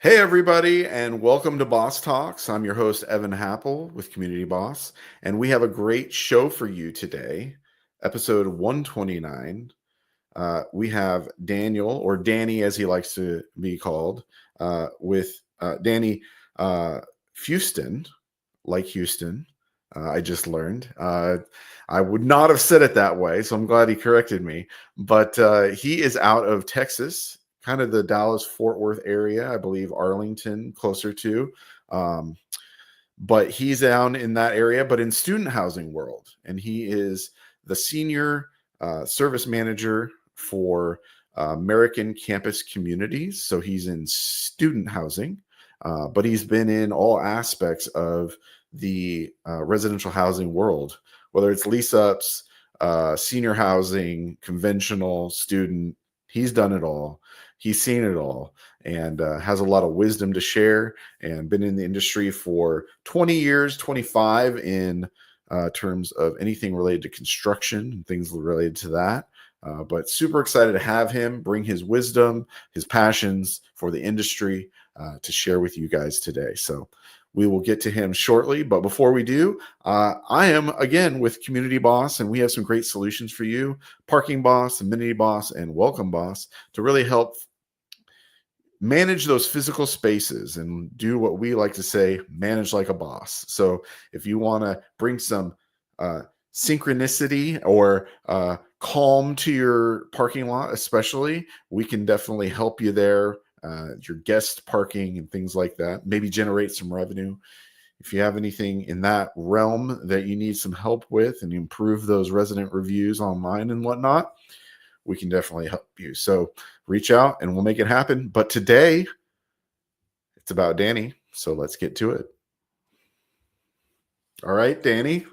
Hey, everybody, and welcome to Boss Talks. I'm your host, Evan Happel with Community Boss, and we have a great show for you today, episode 129. We have Daniel, or Danny as he likes to be called, with Danny Fuston, like Houston. I just learned. I would not have said it that way, so I'm glad he corrected me. But he is out of Texas, kind of the Dallas-Fort Worth area, I believe Arlington, closer to. But he's down in that area, but in student housing world. And he is the senior service manager for American Campus Communities. So he's in student housing, but he's been in all aspects of the residential housing world, whether it's lease-ups, senior housing, conventional, student. He's done it all. He's seen it all, and has a lot of wisdom to share, and been in the industry for 20 years, 25 in terms of anything related to construction and things related to that. But super excited to have him bring his wisdom, his passions for the industry to share with you guys today. So we will get to him shortly. But before we do, I am, again, with Community Boss, and we have some great solutions for you, Parking Boss, Amenity Boss, and Welcome Boss, to really help manage those physical spaces and do what we like to say, manage like a boss. So if you want to bring some synchronicity or calm to your parking lot, especially, we can definitely help you there. Your guest parking and things like that, maybe generate some revenue. If you have anything in that realm that you need some help with and improve those resident reviews online and whatnot, we can definitely help you. So reach out and we'll make it happen. But today it's about Danny. So let's get to it. All right, Danny.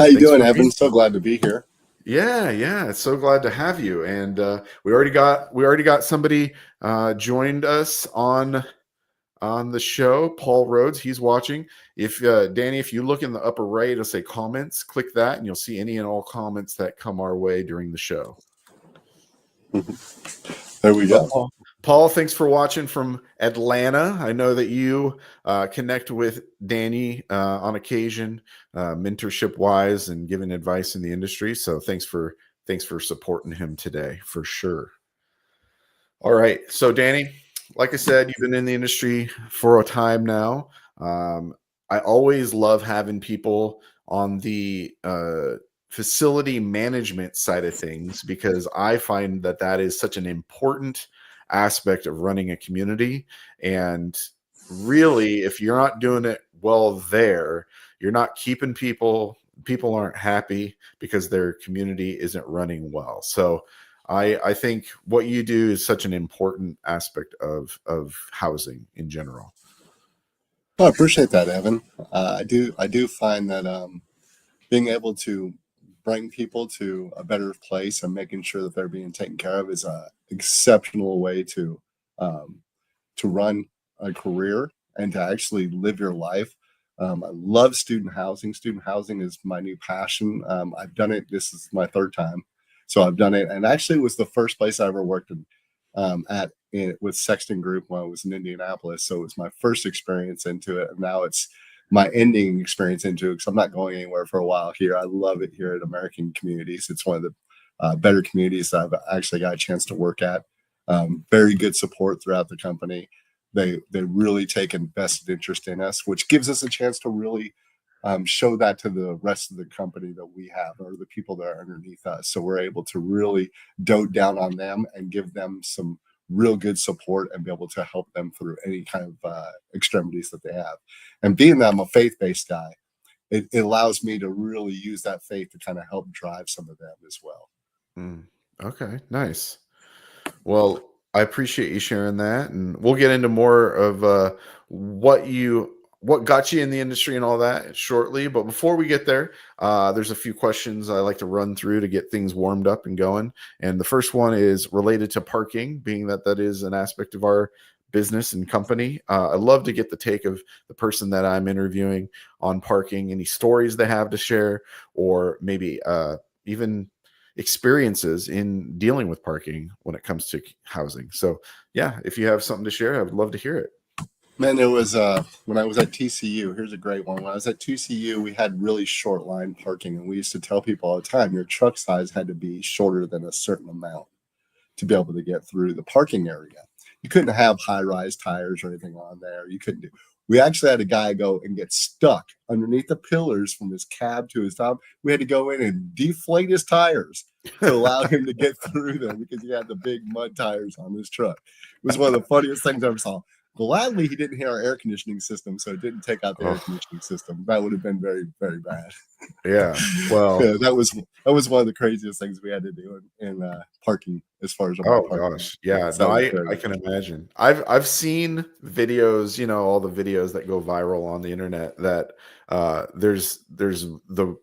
How you doing, Evan? So glad to be here. Yeah. So glad to have you. And we already got somebody joined us on the show. Paul Rhodes, he's watching. If Danny, if you look in the upper right, it'll say comments. Click that, and you'll see any and all comments that come our way during the show. There we go. Paul, thanks for watching from Atlanta. I know that you connect with Danny on occasion, mentorship wise, and giving advice in the industry. So thanks for supporting him today, for sure. All right, so Danny, like I said, you've been in the industry for a time now. I always love having people on the facility management side of things, because I find that is such an important aspect of running a community. And really, if you're not doing it well there, you're not keeping people aren't happy because their community isn't running well. So I think what you do is such an important aspect of housing in general. Well, I appreciate that, Evan. I do find that being able to bring people to a better place and making sure that they're being taken care of is an exceptional way to run a career and to actually live your life. I love student housing. Student housing is my new passion. I've done it. This is my third time. So I've done it, and actually it was the first place I ever worked with Sexton Group when I was in Indianapolis. So it was my first experience into it, and now it's my ending experience into it because I'm not going anywhere for a while here. I love it here at American Communities. It's one of the better communities that I've actually got a chance to work at. Very good support throughout the company. They really take a vested interest in us, which gives us a chance to really show that to the rest of the company that we have, or the people that are underneath us. So we're able to really dote down on them and give them some real good support and be able to help them through any kind of extremities that they have. And being that I'm a faith-based guy, it allows me to really use that faith to kind of help drive some of them as well. Okay, nice. Well, I appreciate you sharing that, and we'll get into more of what got you in the industry and all that shortly. But before we get there, there's a few questions I like to run through to get things warmed up and going. And the first one is related to parking, being that is an aspect of our business and company. I love to get the take of the person that I'm interviewing on parking, any stories they have to share, or maybe even experiences in dealing with parking when it comes to housing. So yeah, if you have something to share, I would love to hear it. Man, there was when I was at TCU, here's a great one. When I was at TCU, we had really short line parking, and we used to tell people all the time your truck size had to be shorter than a certain amount to be able to get through the parking area. You couldn't have high-rise tires or anything on there. You couldn't do. We actually had a guy go and get stuck underneath the pillars from his cab to his top. We had to go in and deflate his tires to allow him to get through them because he had the big mud tires on his truck. It was one of the funniest things I ever saw. Gladly, he didn't hit our air conditioning system, so it didn't take out the air conditioning system. That would have been very, very bad. Yeah, well, yeah, that was one of the craziest things we had to do in parking as far as oh parking. gosh, yeah, So no, I can imagine. I've seen videos, you know, all the videos that go viral on the internet that there's the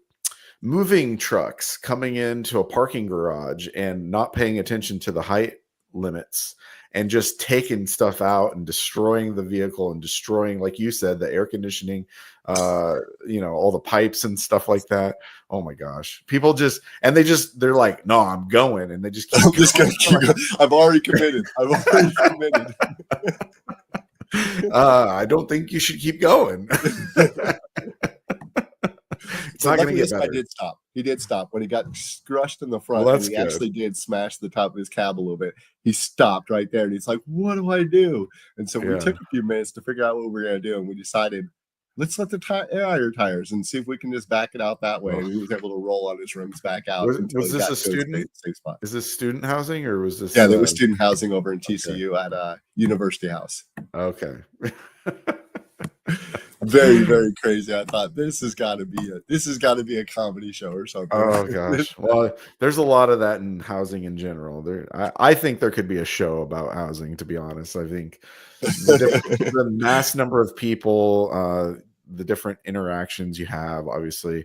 moving trucks coming into a parking garage and not paying attention to the height limits and just taking stuff out and destroying the vehicle and destroying, like you said, the air conditioning, you know, all the pipes and stuff like that. Oh my gosh. People they're like, no, I'm going. And they just keep, I'm just going to keep going. I've already committed. I don't think you should keep going. It's not going to get better. He did stop when he got crushed in the front. And he actually did smash the top of his cab a little bit. He stopped right there and he's like, what do I do? And so we took a few minutes to figure out what we were going to do. And we decided, let's let the air tires and see if we can just back it out that way. And he was able to roll on his rims back out. Was this a student? Is this student housing or was this? Yeah, there was student housing over in TCU at University House. Okay. Very, very crazy. I thought this has got to be a comedy show or something. Oh gosh. Well, there's a lot of that in housing in general. I think there could be a show about housing, to be honest. I think the mass number of people, the different interactions you have, obviously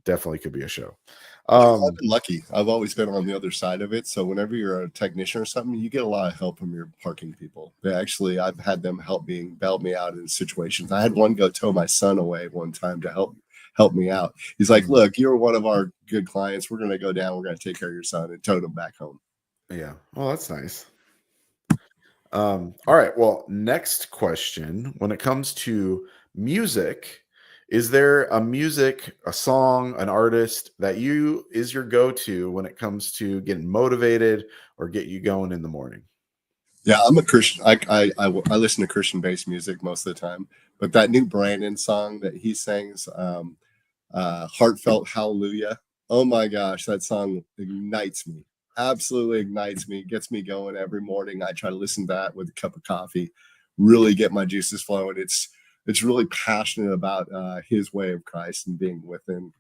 definitely could be a show. I've been lucky. I've always been on the other side of it. So whenever you're a technician or something, you get a lot of help from your parking people. I've had them bail me out in situations. I had one go tow my son away one time to help me out. He's like, look, you're one of our good clients. We're going to go down. We're going to take care of your son, and towed him back home. Yeah. Well, that's nice. All right. Well, next question. When it comes to music, is there a song, an artist that is your go-to when it comes to getting motivated or get you going in the morning? Yeah, I'm a Christian. I listen to Christian-based music most of the time, but that new Brandon song that he sings, Heartfelt Hallelujah. Oh my gosh, that song ignites me. Absolutely ignites me, gets me going every morning. I try to listen to that with a cup of coffee, really get my juices flowing. It's really passionate about his way of Christ and being with him,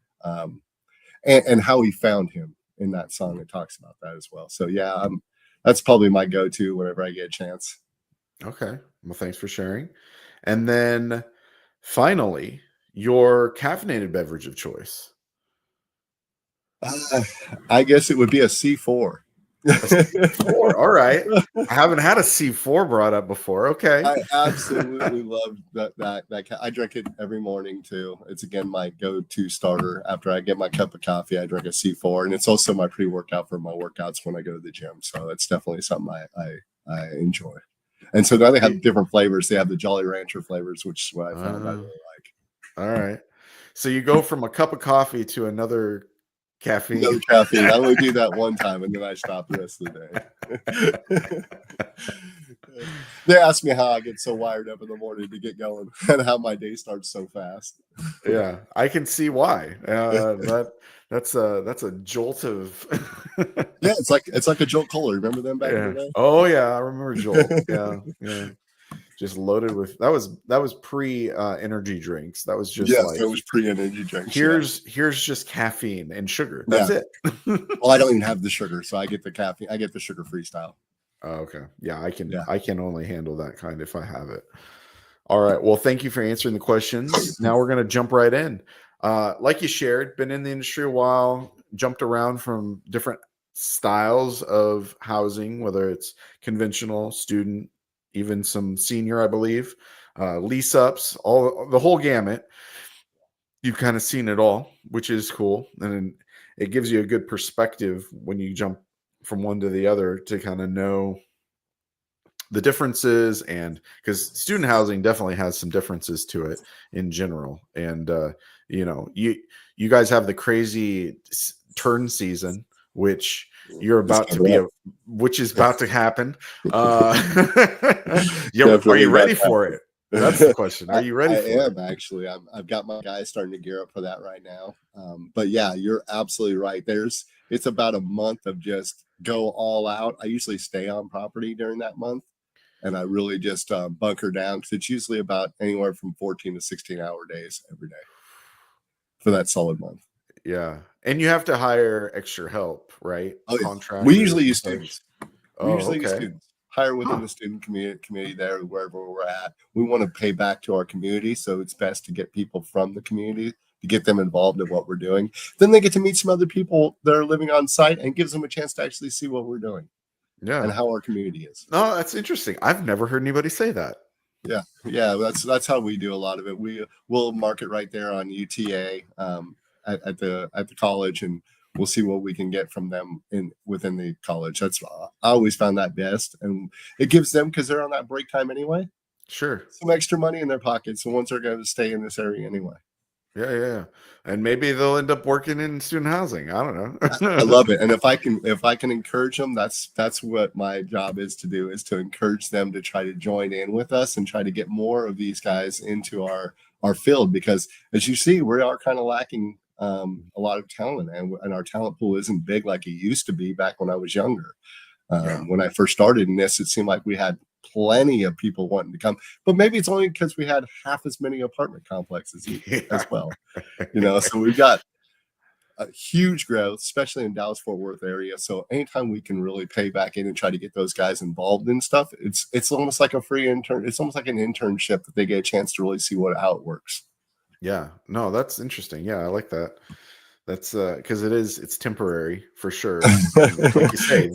and how he found him in that song. It talks about that as well. So yeah, that's probably my go-to whenever I get a chance. Okay. Well, thanks for sharing. And then finally, your caffeinated beverage of choice. I guess it would be a C4. C4. All right. I haven't had a C4 brought up before. Okay. I absolutely love that. I drink it every morning too. It's again my go-to starter. After I get my cup of coffee, I drink a C4, and it's also my pre-workout for my workouts when I go to the gym. So it's definitely something I enjoy. And so now they have different flavors. They have the Jolly Rancher flavors, which is what I found I really like. All right. So you go from a cup of coffee to another caffeine. No caffeine. I only do that one time, and then I stop the rest of the day. They ask me how I get so wired up in the morning to get going, and how my day starts so fast. Yeah, I can see why. That's a jolt of. Yeah, it's like a Jolt Cola. Remember them back in the day? Oh yeah, I remember Jolt. Yeah. Just loaded with that was pre energy drinks. That was just it was pre energy drinks. Here's just caffeine and sugar. That's it. Well, I don't even have the sugar, so I get the caffeine. I get the sugar free style. Oh, okay. Yeah, I can only handle that kind if I have it. All right. Well, thank you for answering the questions. Now we're gonna jump right in. Like you shared, been in the industry a while, jumped around from different styles of housing, whether it's conventional, student, even some senior, I believe, lease ups, the whole gamut. You've kind of seen it all, which is cool. And it gives you a good perspective when you jump from one to the other to kind of know the differences. And because student housing definitely has some differences to it in general. And you guys have the crazy turn season, which you're It's about to coming be up. which is about to happen. Are Definitely you about ready for that. it? That's the question. Are you ready I for it? am actually. I've got my guys starting to gear up for that right now. But yeah, you're absolutely right. It's about a month of just go all out. I usually stay on property during that month, and I really just bunker down because it's usually about anywhere from 14 to 16-hour days every day for that solid month. Yeah. And you have to hire extra help, right? Oh yeah, we usually Contractors and use such. students. We Oh, usually use okay. students. Hire within Huh. the student community there, wherever we're at. We want to pay back to our community, so it's best to get people from the community to get them involved in what we're doing. Then they get to meet some other people that are living on site and gives them a chance to actually see what we're doing Yeah. and how our community is. No, that's interesting. I've never heard anybody say that. Yeah, that's how we do a lot of it. We'll market right there on UTA at the college, and we'll see what we can get from them within the college. I always found that best, and it gives them, because they're on that break time anyway, Sure. some extra money in their pockets. So once they're going to stay in this area anyway. Yeah. And maybe they'll end up working in student housing. I don't I know. love it, and if I can encourage them, that's what my job is to do, is to encourage them to try to join in with us and try to get more of these guys into our field, because as you see, we are kind of lacking a lot of talent, and our talent pool isn't big like it used to be back when I was younger. Yeah. When I first started in this, it seemed like we had plenty of people wanting to come, but maybe it's only because we had half as many apartment complexes Yeah. as well. So we've got a huge growth, especially in Dallas Fort Worth area. So anytime we can really pay back in and try to get those guys involved in stuff, it's almost like a free intern. It's almost like an internship that they get a chance to really see how it works. Yeah. No, that's interesting. Yeah, I like that. That's because it's temporary for sure. And like you say,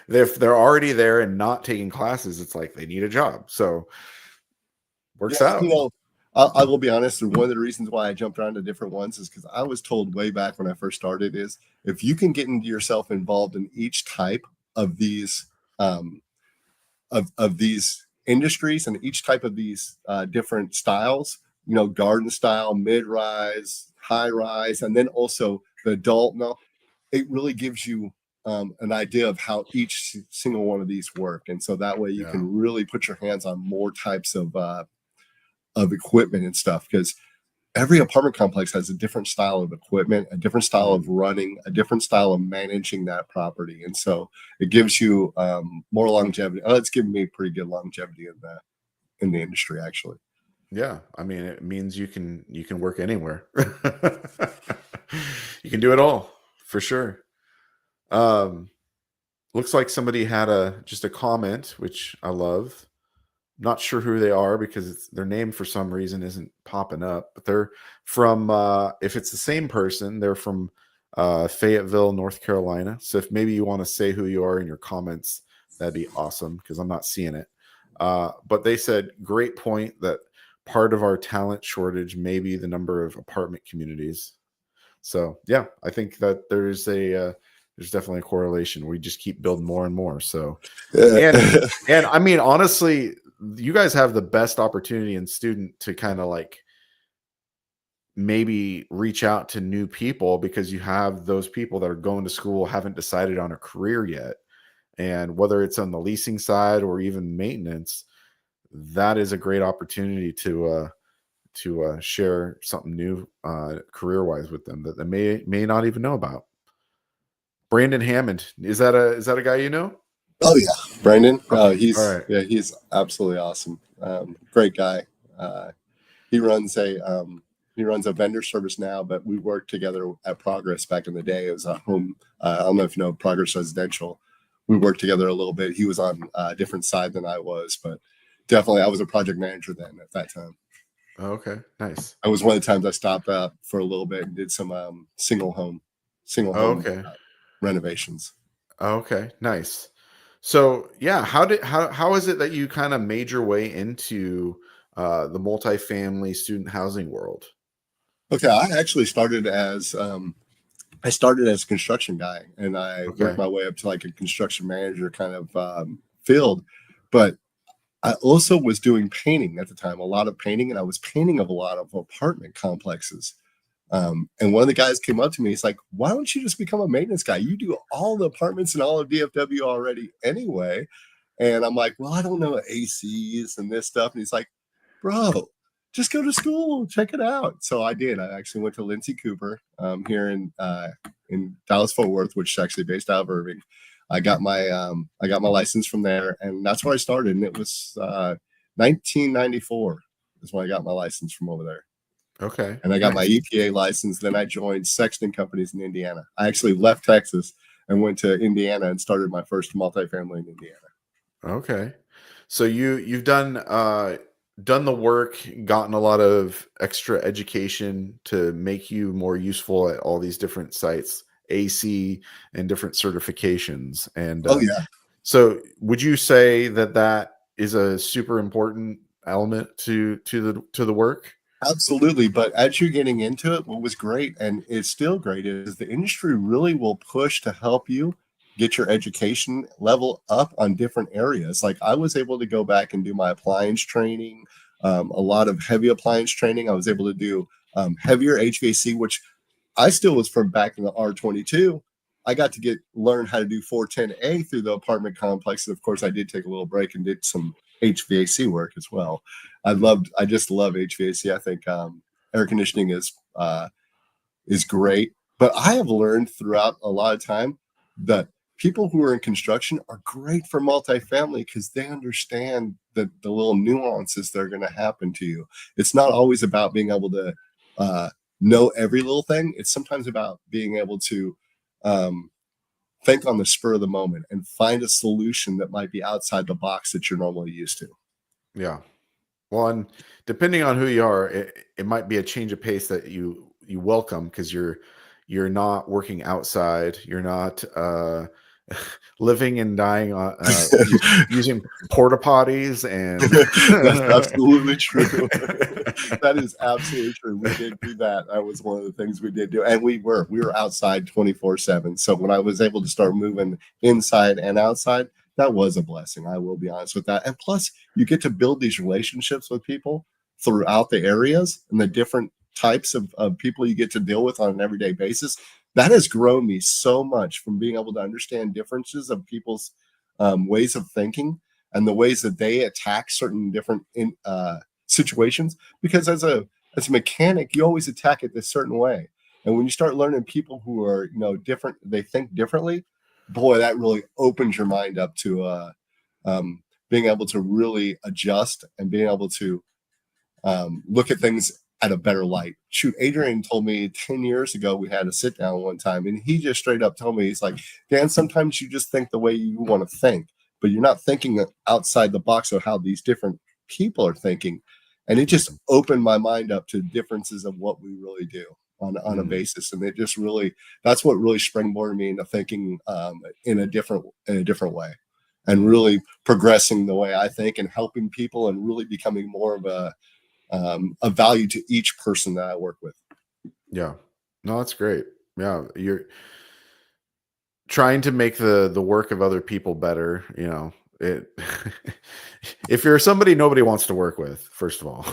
they're already there and not taking classes. It's like they need a job. So Yeah, works out. I will be honest. One of the reasons why I jumped around to different ones is because I was told way back when I first started is if you can get yourself involved in each type of these um, of these industries and each type of these different styles, garden style, mid-rise, high rise, and then also the adult. No, it really gives you an idea of how each single one of these work, and so that way you Yeah. can really put your hands on more types of equipment and stuff, because every apartment complex has a different style of equipment, a different style of running, a different style of managing that property, and so it gives you more longevity. It's given me pretty good longevity in the industry, actually. Yeah. I mean, it means you can work anywhere. You can do it all for sure. Um, Looks like somebody had just a comment, which I love. Not sure who they are because their name for some reason isn't popping up, but they're from if it's the same person, they're from Fayetteville, North Carolina. So if maybe you want to say who you are in your comments, that'd be awesome because I'm not seeing it. But they said, great point that part of our talent shortage may be the number of apartment communities. So yeah, I think that there's definitely a correlation. We just keep building more and more. So and and I mean, honestly, you guys have the best opportunity in student to kind of like maybe reach out to new people because you have those people that are going to school, haven't decided on a career yet. And whether it's on the leasing side or even maintenance, that is a great opportunity to share something new career wise with them that they may not even know about. Brandon Hammond, is that a guy you know? Oh yeah, Brandon. Okay, all right. He's absolutely awesome. Great guy. Uh, he runs a vendor service now, but we worked together at Progress back in the day. It was a home. I don't know if you know Progress Residential. We worked together a little bit. He was on a different side than I was, but definitely I was a project manager then at that time. Oh, okay, nice. I was one of the times I stopped up for a little bit and did some single Oh, home okay. renovations. Oh, okay, nice. So yeah, how is it that you kind of made your way into the multifamily student housing world? Okay, I actually started as I started as a construction guy, and I worked Okay. my way up to like a construction manager kind of field. But I also was doing painting at the time, a lot of painting, and I was painting of a lot of apartment complexes. And one of the guys came up to me. He's like, "Why don't you just become a maintenance guy? You do all the apartments and all of DFW already anyway." And I'm like, "Well, I don't know ACs and this stuff." And he's like, "Bro, just go to school, check it out." So I did. I actually went to Lindsay Cooper here in Dallas Fort Worth, which is actually based out of Irving. I got my license from there, and that's where I started. And it was 1994 is when I got my license from over there. Okay. And I got my Nice. EPA license. Then I joined Sexton Companies in Indiana. I actually left Texas and went to Indiana and started my first multifamily in Indiana. Okay. So you've done the work, gotten a lot of extra education to make you more useful at all these different sites, AC and different certifications. And Oh yeah, so would you say that that is a super important element to the work? absolutely. But as you're getting into it, what was great, and it's still great, is the industry really will push to help you get your education level up on different areas. Like I was able to go back and do my appliance training, a lot of heavy appliance training. I was able to do heavier HVAC, which I still was from back in the R22. I got to learn how to do 410A through the apartment complex. And of course, I did take a little break and did some HVAC work as well. I just love HVAC. I think air conditioning is great. But I have learned throughout a lot of time that people who are in construction are great for multifamily because they understand the little nuances that are going to happen to you. It's not always about being able to uh, know every little thing. It's sometimes about being able to um, think on the spur of the moment and find a solution that might be outside the box that you're normally used to. Yeah. Well, and depending on who you are, it might be a change of pace that you welcome because you're not working outside, you're not living and dying on using porta potties and That's absolutely true. That is absolutely true. We did do that. That was one of the things we did do, and we were outside 24/7. So when I was able to start moving inside and outside, that was a blessing. I will be honest with that. And plus, you get to build these relationships with people throughout the areas and the different types of people you get to deal with on an everyday basis. That has grown me so much from being able to understand differences of people's ways of thinking and the ways that they attack certain different situations. Because as a mechanic, you always attack it this certain way. And when you start learning people who are different, they think differently. Boy, that really opens your mind up to being able to really adjust and being able to look at things at a better light. Shoot, Adrian told me 10 years ago, we had a sit down one time, and he just straight up told me, he's like, Dan, sometimes you just think the way you want to think, but you're not thinking outside the box of how these different people are thinking. And it just opened my mind up to differences of what we really do on a Mm, basis. And it just really, that's what really springboarded me into thinking in a different way and really progressing the way I think and helping people and really becoming more of value to each person that I work with. yeah. No, that's great. Yeah, you're trying to make the work of other people better, it if you're somebody nobody wants to work with, first of all.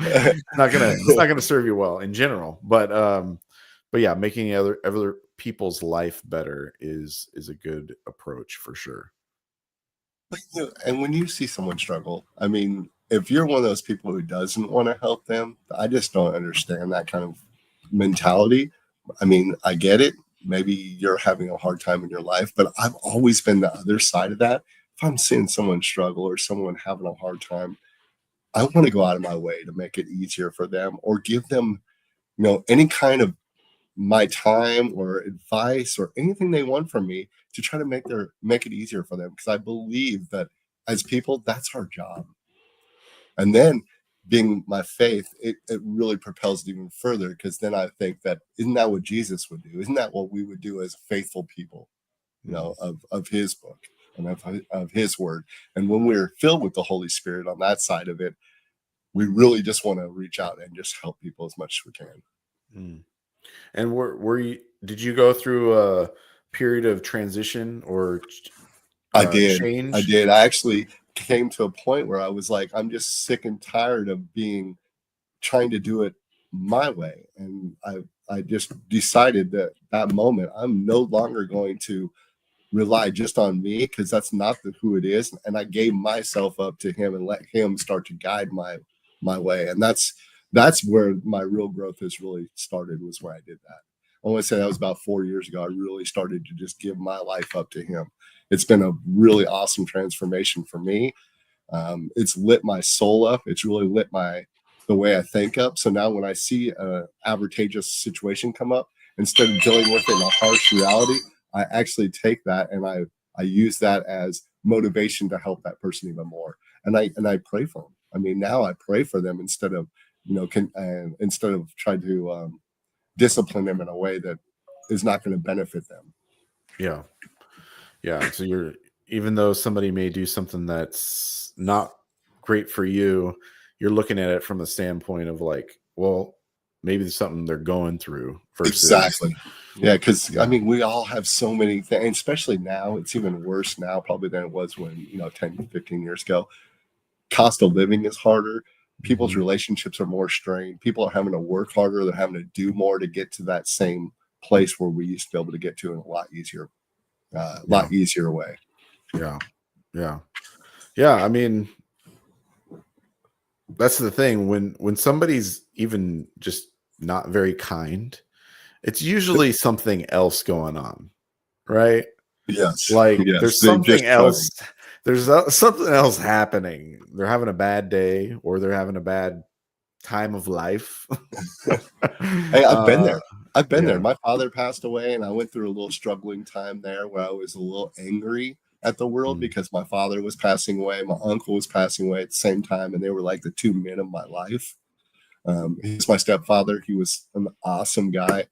It's not gonna serve you well in general. But yeah, making other people's life better is a good approach for sure. And when you see someone struggle, I mean, if you're one of those people who doesn't want to help them, I just don't understand that kind of mentality. I mean, I get it. Maybe you're having a hard time in your life, but I've always been the other side of that. If I'm seeing someone struggle or someone having a hard time, I want to go out of my way to make it easier for them or give them, any kind of my time or advice or anything they want from me to try to make it easier for them because I believe that as people that's our job. And then being my faith, it really propels it even further because then I think that isn't that what Jesus would do? Isn't that what we would do as faithful people, Mm, of his book and of his word? And when we're filled with the Holy Spirit on that side of it, we really just want to reach out and just help people as much as we can. mm. And did you go through a period of transition or I did. I change? did. I actually came to a point where I was like, I'm just sick and tired of trying to do it my way. And I just decided that moment, I'm no longer going to rely just on me, because that's not who it is. And I gave myself up to him and let him start to guide my way. And that's where my real growth has really started, was where I did that. I want to say that was about 4 years ago. I really started to just give my life up to him. It's been a really awesome transformation for me. It's lit my soul up. It's really lit the way I think up. So now when I see a advantageous situation come up, instead of dealing with it in a harsh reality, I actually take that and I use that as motivation to help that person even more. And I pray for them. I mean, now I pray for them instead of instead of trying to discipline them in a way that is not going to benefit them. Yeah. Yeah. So even though somebody may do something that's not great for you, you're looking at it from the standpoint of like, well, maybe there's something they're going through versus. Exactly. Yeah, because Yeah. I mean, we all have so many things, especially now. It's even worse now, probably, than it was when 10, 15 years ago. Cost of living is harder. People's Mhm. relationships are more strained. People are having to work harder. They're having to do more to get to that same place where we used to be able to get to in a Yeah. lot easier way. Yeah. Yeah. Yeah. I mean, that's the thing. When somebody's even just not very kind, it's usually something else going on, right? Yes, Like yes. there's They're something just trying. else. There's something else happening. They're having a bad day, or they're having a bad time of life. Hey, I've been uh, there. I've been there. yeah. My father passed away, and I went through a little struggling time there where I was a little angry at the world Mm, because my father was passing away. My uncle was passing away at the same time, and they were like the two men of my life. He's my stepfather. He was an awesome guy.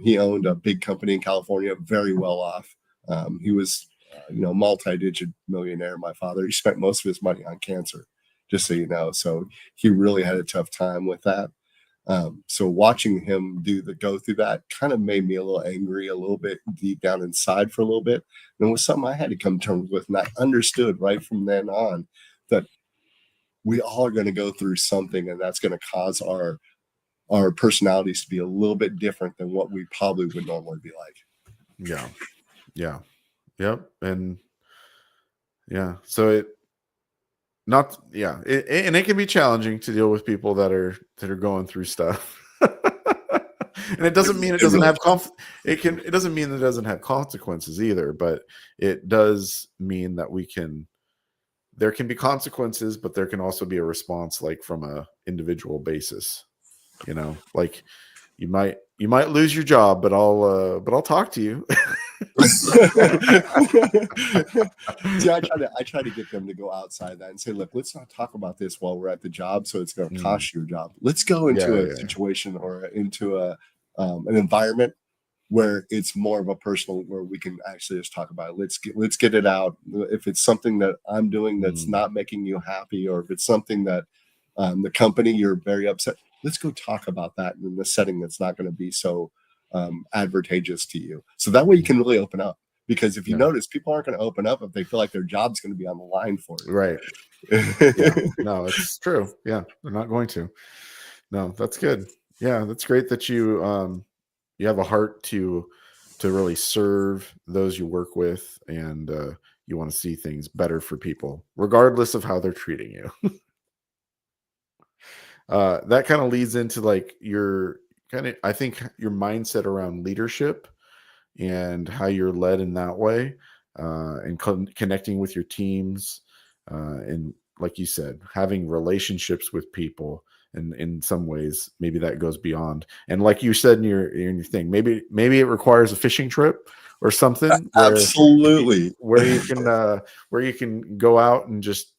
He owned a big company in California, very well off. He was, multi-digit millionaire. My father. He spent most of his money on cancer, just so you know. So he really had a tough time with that. So watching him go through that kind of made me a little angry, a little bit deep down inside for a little bit. And it was something I had to come to terms with. And I understood right from then on that we all are going to go through something, and that's going to cause our personalities to be a little bit different than what we probably would normally be like. yeah. Yeah. Yep. And yeah. So it not yeah. And it can be challenging to deal with people that are going through stuff. And it doesn't mean it It doesn't really have it doesn't mean it doesn't have consequences either, but it does mean that there can be consequences, but there can also be a response, like from a individual basis. Like you might lose your job, but I'll talk to you. See, I try to get them to go outside that and say, look, let's not talk about this while we're at the job, so it's going to Mm, cost you your job. Let's go yeah, into a yeah, situation or into an environment where it's more of a personal, where we can actually just talk about it. Let's get it out. If it's something that I'm doing that's mm, not making you happy, or if it's something that the company, you're very upset, let's go talk about that in the setting that's not going to be so advantageous to you. So that way you mm, can really open up. Because if you yeah, notice, people aren't going to open up if they feel like their job's going to be on the line for right. Yeah, it. no, it's true. Yeah, they're not going to. No, that's good. Yeah, that's great that you have a heart to really serve those you work with, and you want to see things better for people regardless of how they're treating you. That kind of leads into like your kind of, I think, your mindset around leadership and how you're led in that way, and connecting with your teams, and like you said, having relationships with people. And in some ways, maybe that goes beyond. And like you said in your thing, maybe it requires a fishing trip or something Absolutely. where you can go out and just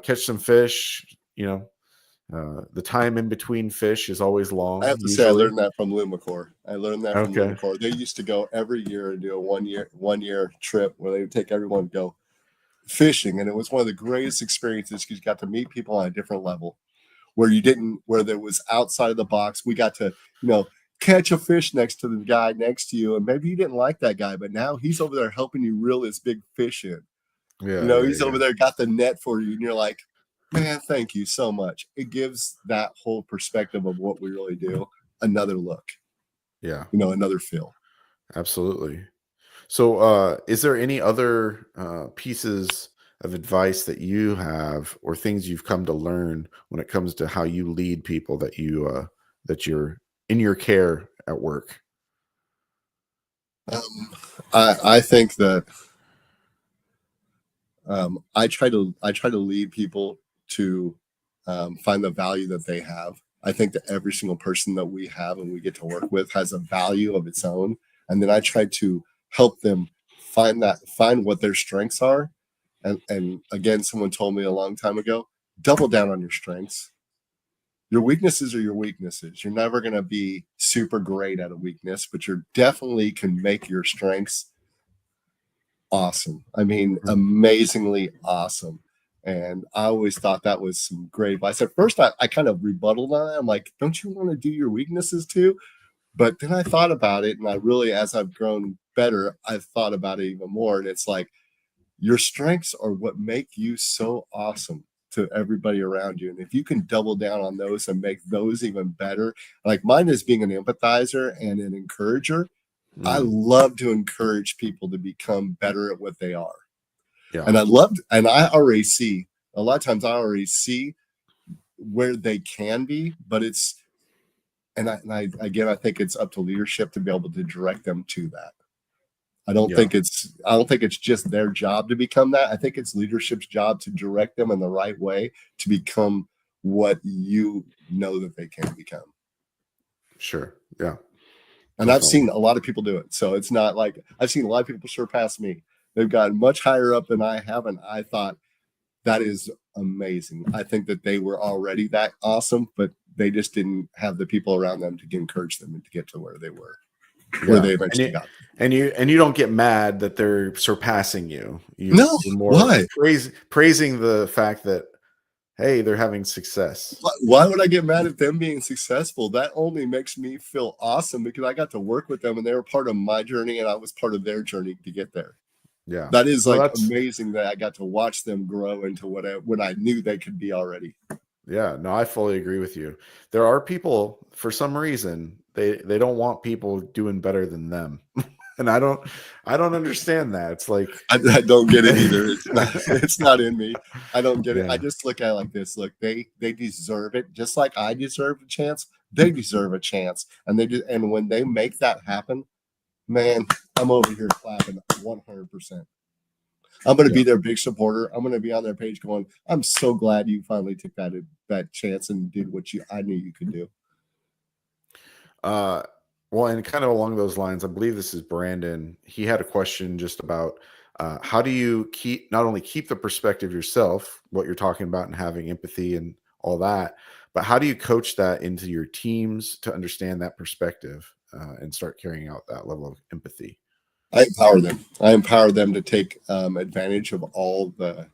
catch some fish. The time in between fish is always I long, have to say, I usually. learned that from Lumicor. I learned that from Okay. Lumicor. They used to go every year and do a one year trip where they would take everyone to go fishing, and it was one of the greatest experiences because you got to meet people on a different level where there was outside of the box. We got to, catch a fish next to the guy next to you, and maybe you didn't like that guy, but now he's over there helping you reel this big fish in. He's over there, got the net for you, and you're like, man, thank you so much. It gives that whole perspective of what we really do another look. Yeah. Another feel. Absolutely. So, is there any other pieces of advice that you have, or things you've come to learn when it comes to how you lead people that you're in your care at work? I think that I try to lead people to find the value that they have. I think that every single person that we have and we get to work with has a value of its own, and then I try to help them find what their strengths are. And again, someone told me a long time ago, double down on your strengths. Your weaknesses are your weaknesses. You're never going to be super great at a weakness, but you definitely can make your strengths awesome. I mean, amazingly awesome. And I always thought that was some great advice. At first, I kind of rebutted on it. I'm like, don't you want to do your weaknesses too? But then I thought about it, and I really, as I've grown better, I've thought about it even more. And it's like, your strengths are what make you so awesome to everybody around you. And if you can double down on those and make those even better, like mine is being an empathizer and an encourager. I love to encourage people to become better at what they are. Yeah. And I already see, a lot of times I already see where they can be, but I think it's up to leadership to be able to direct them to that. I don't think it's just their job to become that. I think it's leadership's job to direct them in the right way to become what you know that they can become. Sure. Yeah. And I've seen a lot of people do it. So it's not like I've seen a lot of people surpass me. They've gotten much higher up than I have. And I thought that is amazing. I think that they were already that awesome, but they just didn't have the people around them to encourage them to get to where they were, where they eventually got. And you don't get mad that they're surpassing you. You're more praising the fact that, hey, they're having success. Why would I get mad at them being successful? That only makes me feel awesome because I got to work with them and they were part of my journey and I was part of their journey to get there. Yeah. That is amazing that I got to watch them grow into what I knew they could be already. Yeah, no, I fully agree with you. There are people, for some reason, they don't want people doing better than them. And I don't understand that. It's like I don't get it either. It's not in me. I don't get it. I just look at it like this. Look, they deserve it, just like I deserve a chance. They deserve a chance, and when they make that happen, man, I'm over here clapping 100%. I'm going to be their big supporter. I'm going to be on their page going, I'm so glad you finally took that chance and did what I knew you could do. Well, and kind of along those lines, I believe this is Brandon. He had a question just about how do you not only keep the perspective yourself, what you're talking about and having empathy and all that, but how do you coach that into your teams to understand that perspective and start carrying out that level of empathy? I empower them to take advantage of all the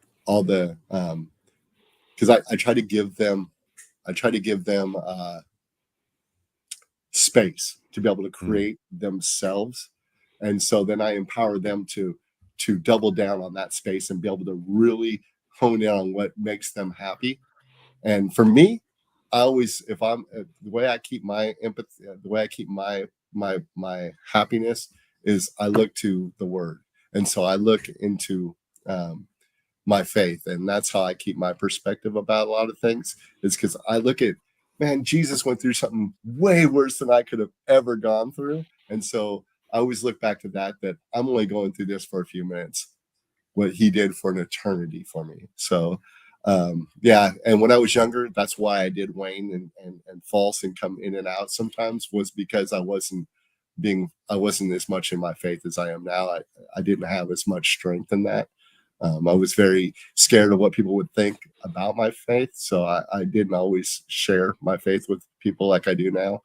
because I try to give them space to be able to create themselves, and so then I empower them to double down on that space and be able to really hone in on what makes them happy. And for me, I always, if I'm the way I keep my empathy, the way I keep my happiness is I look to the Word, and so I look into my faith, and that's how I keep my perspective about a lot of things. Is because I look at, man, Jesus went through something way worse than I could have ever gone through, and so I always look back to that I'm only going through this for a few minutes, what He did for an eternity for me. So. Yeah, and when I was younger, that's why I did wane and false and come in and out sometimes, was because I wasn't as much in my faith as I am now. I didn't have as much strength in that. I was very scared of what people would think about my faith, so I didn't always share my faith with people like I do now.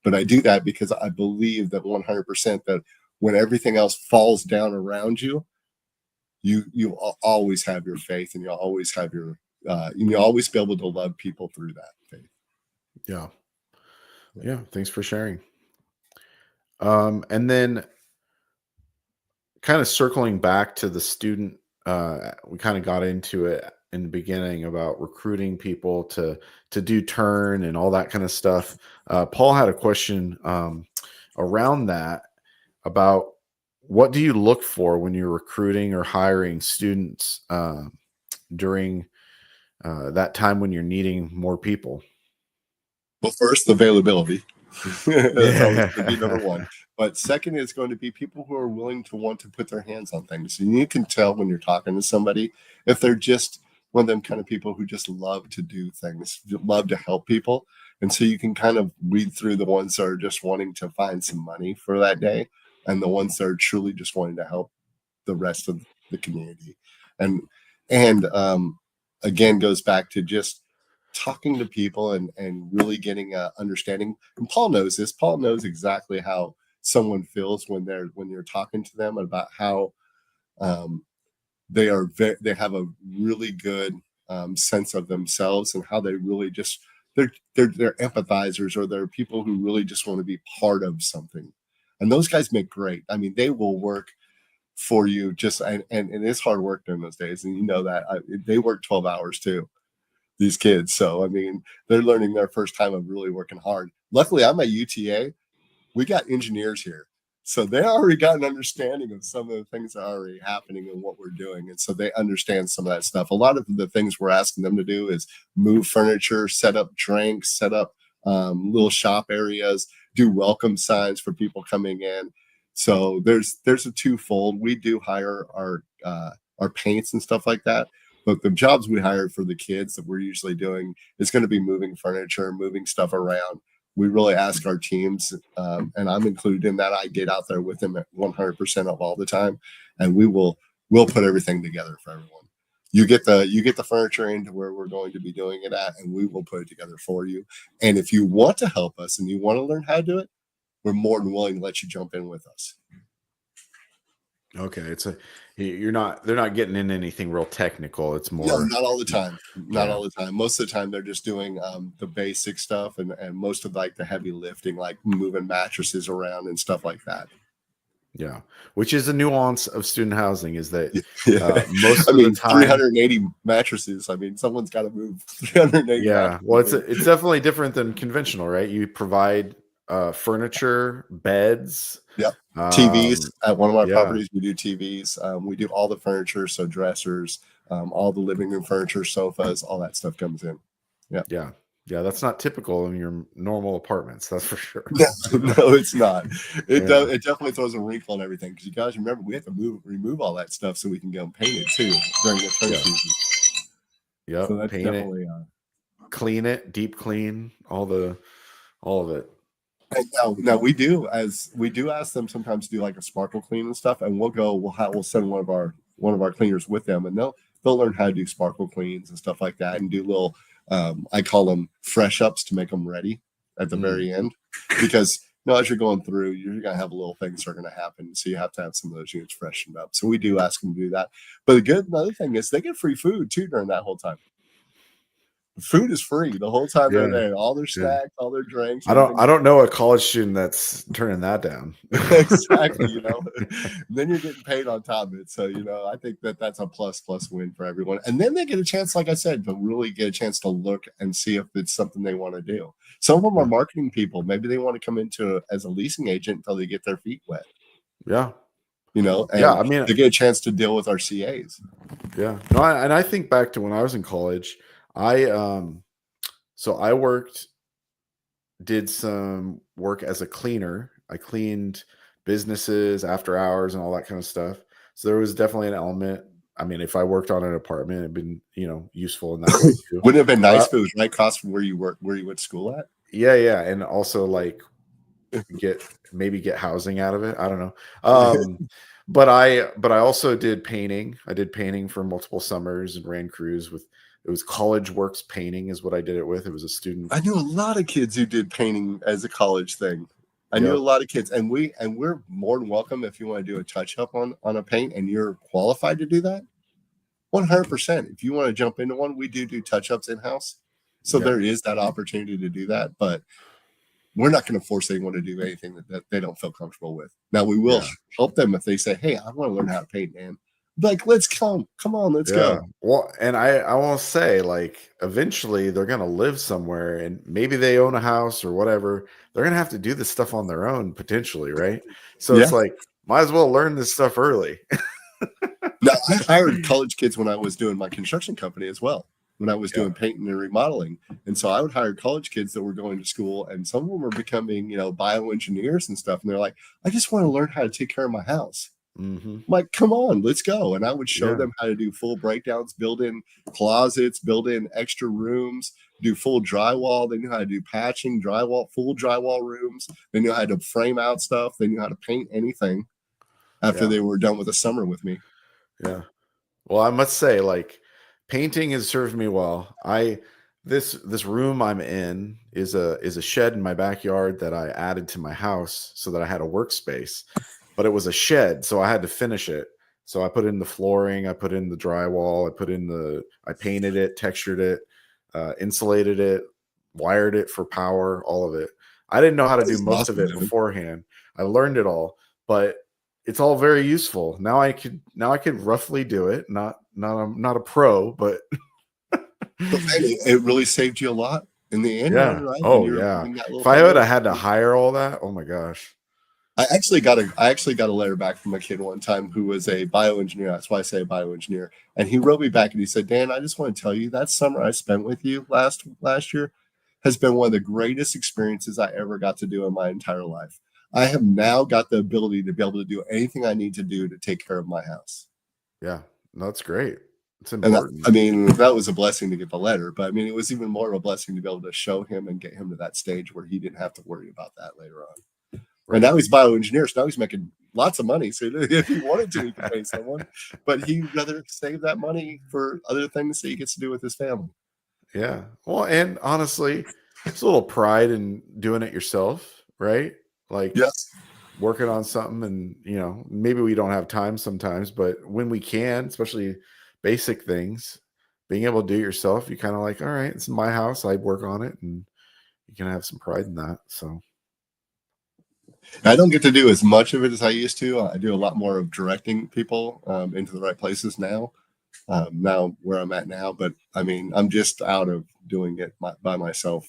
But I do that because I believe that 100% that when everything else falls down around you, you always have your faith, and you'll always have your you'll always be able to love people through that faith. Yeah. Thanks for sharing. And then kind of circling back to the student, we kind of got into it in the beginning about recruiting people to do turn and all that kind of stuff. Paul had a question around that about what do you look for when you're recruiting or hiring students during that time when you're needing more people? Well, first, availability. That's always going to be number Yeah. one. But second is going to be people who are willing to want to put their hands on things. And you can tell when you're talking to somebody if they're just one of them kind of people who just love to do things, love to help people. And so you can kind of weed through the ones that are just wanting to find some money for that day and the ones that are truly just wanting to help the rest of the community. And again, goes back to just talking to people and really getting a understanding. And Paul knows this. Paul knows exactly how someone feels when you're talking to them about how um, they have a really good sense of themselves and how they really just they're empathizers, or they're people who really just want to be part of something. And those guys make great. I mean, they will work for you just and it's hard work during those days, and you know that they work 12 hours too, these kids. So I mean, they're learning their first time of really working hard. Luckily, I'm at UTA. We got engineers here, so they already got an understanding of some of the things that are already happening and what we're doing, and so they understand some of that stuff. A lot of the things we're asking them to do is move furniture, set up drinks, set up little shop areas, do welcome signs for people coming in. So there's a twofold. We do hire our paints and stuff like that, but the jobs we hire for the kids that we're usually doing is going to be moving furniture, moving stuff around. We really ask our teams, and I'm included in that. I get out there with them at 100% of all the time, and we'll put everything together for everyone. You get the furniture into where we're going to be doing it at, and we will put it together for you. And if you want to help us and you want to learn how to do it, we're more than willing to let you jump in with us. Okay, they're not getting in anything real technical. It's No, more not all the time. Not yeah. all the time. Most of the time, they're just doing the basic stuff and most of like the heavy lifting, like moving mattresses around and stuff like that. Yeah, which is a nuance of student housing is that Yeah. most I of the mean, time, 380 mattresses. I mean, someone's got to move 380 yeah, well, mattresses. it's definitely different than conventional, right? You provide furniture, beds, Yep. TVs um, at one of our yeah, properties. We do TVs. We do all the furniture, so dressers, all the living room furniture, sofas, all that stuff comes in. Yeah. yeah, yeah. That's not typical in your normal apartments, that's for sure. No, no, it's not. Yeah, It definitely throws a wrinkle on everything because you guys remember we have to remove all that stuff so we can go and paint it too during the turn yeah, season. So yep. that's Paint it, definitely clean it, deep clean, all of it. and now we do ask them sometimes to do like a sparkle clean and stuff, and we'll send one of our cleaners with them, and they'll learn how to do sparkle cleans and stuff like that, and do little I call them fresh ups to make them ready at the Mm. very end, because as you're going through, you're gonna have little things that are gonna happen, so you have to have some of those units freshened up. So we do ask them to do that. But another thing is they get free food too during that whole time. Food is free the whole time they're Yeah, there. All their yeah. snacks, all their drinks, I everything. don't know a college student that's turning that down. Exactly, then you're getting paid on top of it. So I think that's a plus win for everyone, and then they get a chance, like I said, to really get a chance to look and see if it's something they want to do. Some of them are Yeah, marketing people. Maybe they want to come into as a leasing agent until they get their feet wet, yeah, yeah. and I mean, they get a chance to deal with our CAs. yeah. No, and I think back to when I was in college. I so I did some work as a cleaner. I cleaned businesses after hours and all that kind of stuff. So there was definitely an element. I mean, if I worked on an apartment, it'd been, useful in that way too. Wouldn't it have been nice But if it was right across from where you went to school at? yeah, yeah. And also like get housing out of it. I don't know. But I also did painting. I did painting for multiple summers and ran crews with it was College Works Painting is what I did it with. It was a student. I knew a lot of kids who did painting as a college thing. I knew a Yep. lot of kids, and we're more than welcome if you want to do a touch up on a paint and you're qualified to do that. 100%. If you want to jump into one, we do touch ups in house, so Yeah. there is that opportunity to do that. But we're not going to force anyone to do anything that they don't feel comfortable with. Now we will Yeah. help them if they say, "Hey, I want to learn how to paint, man." Like, let's come on, let's Yeah. go. Well, and I want to say, like, eventually they're going to live somewhere and maybe they own a house or whatever. They're going to have to do this stuff on their own potentially, right? So Yeah. it's like, might as well learn this stuff early. Now, I hired college kids when I was doing my construction company as well, when I was Yeah. doing painting and remodeling. And so I would hire college kids that were going to school, and some of them were becoming, bioengineers and stuff. And they're like, I just want to learn how to take care of my house. Hmm. I'm like, come on, let's go. And I would show Yeah. them how to do full breakdowns, build in closets, build in extra rooms, do full drywall. They knew how to do patching, drywall, full drywall rooms. They knew how to frame out stuff. They knew how to paint anything after Yeah. they were done with the summer with me. Yeah. Well, I must say, like, painting has served me well. This room I'm in is a shed in my backyard that I added to my house so that I had a workspace, but it was a shed, so I had to finish it. So I put in the flooring, I put in the drywall, I painted it, textured it, insulated it, wired it for power, all of it. I didn't know how to That do is most of awesome, it man. beforehand. I learned it all, but it's all very useful. Now I could roughly do it. Not a pro, but But man, it really saved you a lot in the end run, yeah. right? When Oh you're yeah. doing that little If I would have foundation. had to hire all that, oh my gosh. I actually got a letter back from a kid one time who was a bioengineer. That's why I say bioengineer. And he wrote me back and he said, Dan, I just want to tell you that summer I spent with you last year has been one of the greatest experiences I ever got to do in my entire life. I have now got the ability to be able to do anything I need to do to take care of my house. Yeah. No, that's great. It's And important. that was a blessing to get the letter, but I mean, it was even more of a blessing to be able to show him and get him to that stage where he didn't have to worry about that later on. And Right. now he's bioengineer, so now he's making lots of money. So if he wanted to, he could pay someone, but he'd rather save that money for other things that he gets to do with his family. Yeah. Well, and honestly, it's a little pride in doing it yourself, right? Like Yes. working on something and, maybe we don't have time sometimes, but when we can, especially basic things, being able to do it yourself, you kind of like, all right, it's my house. I work on it and you can have some pride in that. So, I don't get to do as much of it as I used to. I do a lot more of directing people into the right places now. Now where I'm at now, but I mean, I'm just out of doing it by myself,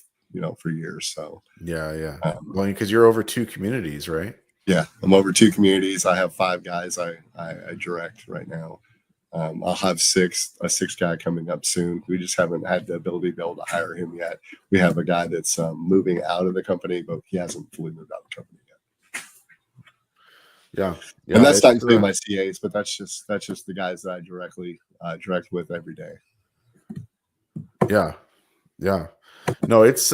for years. So yeah, yeah. um, Well, because you're over 2 communities, right? yeah, I'm over 2 communities. I have 5 guys I direct right now. I'll have a sixth guy coming up soon. We just haven't had the ability to be able to hire him yet. We have a guy that's moving out of the company, but he hasn't fully moved out of the company yet. Yeah. And Yeah. that's not It's, including my CAs, but that's just the guys that I directly direct with every day. yeah. Yeah. No, it's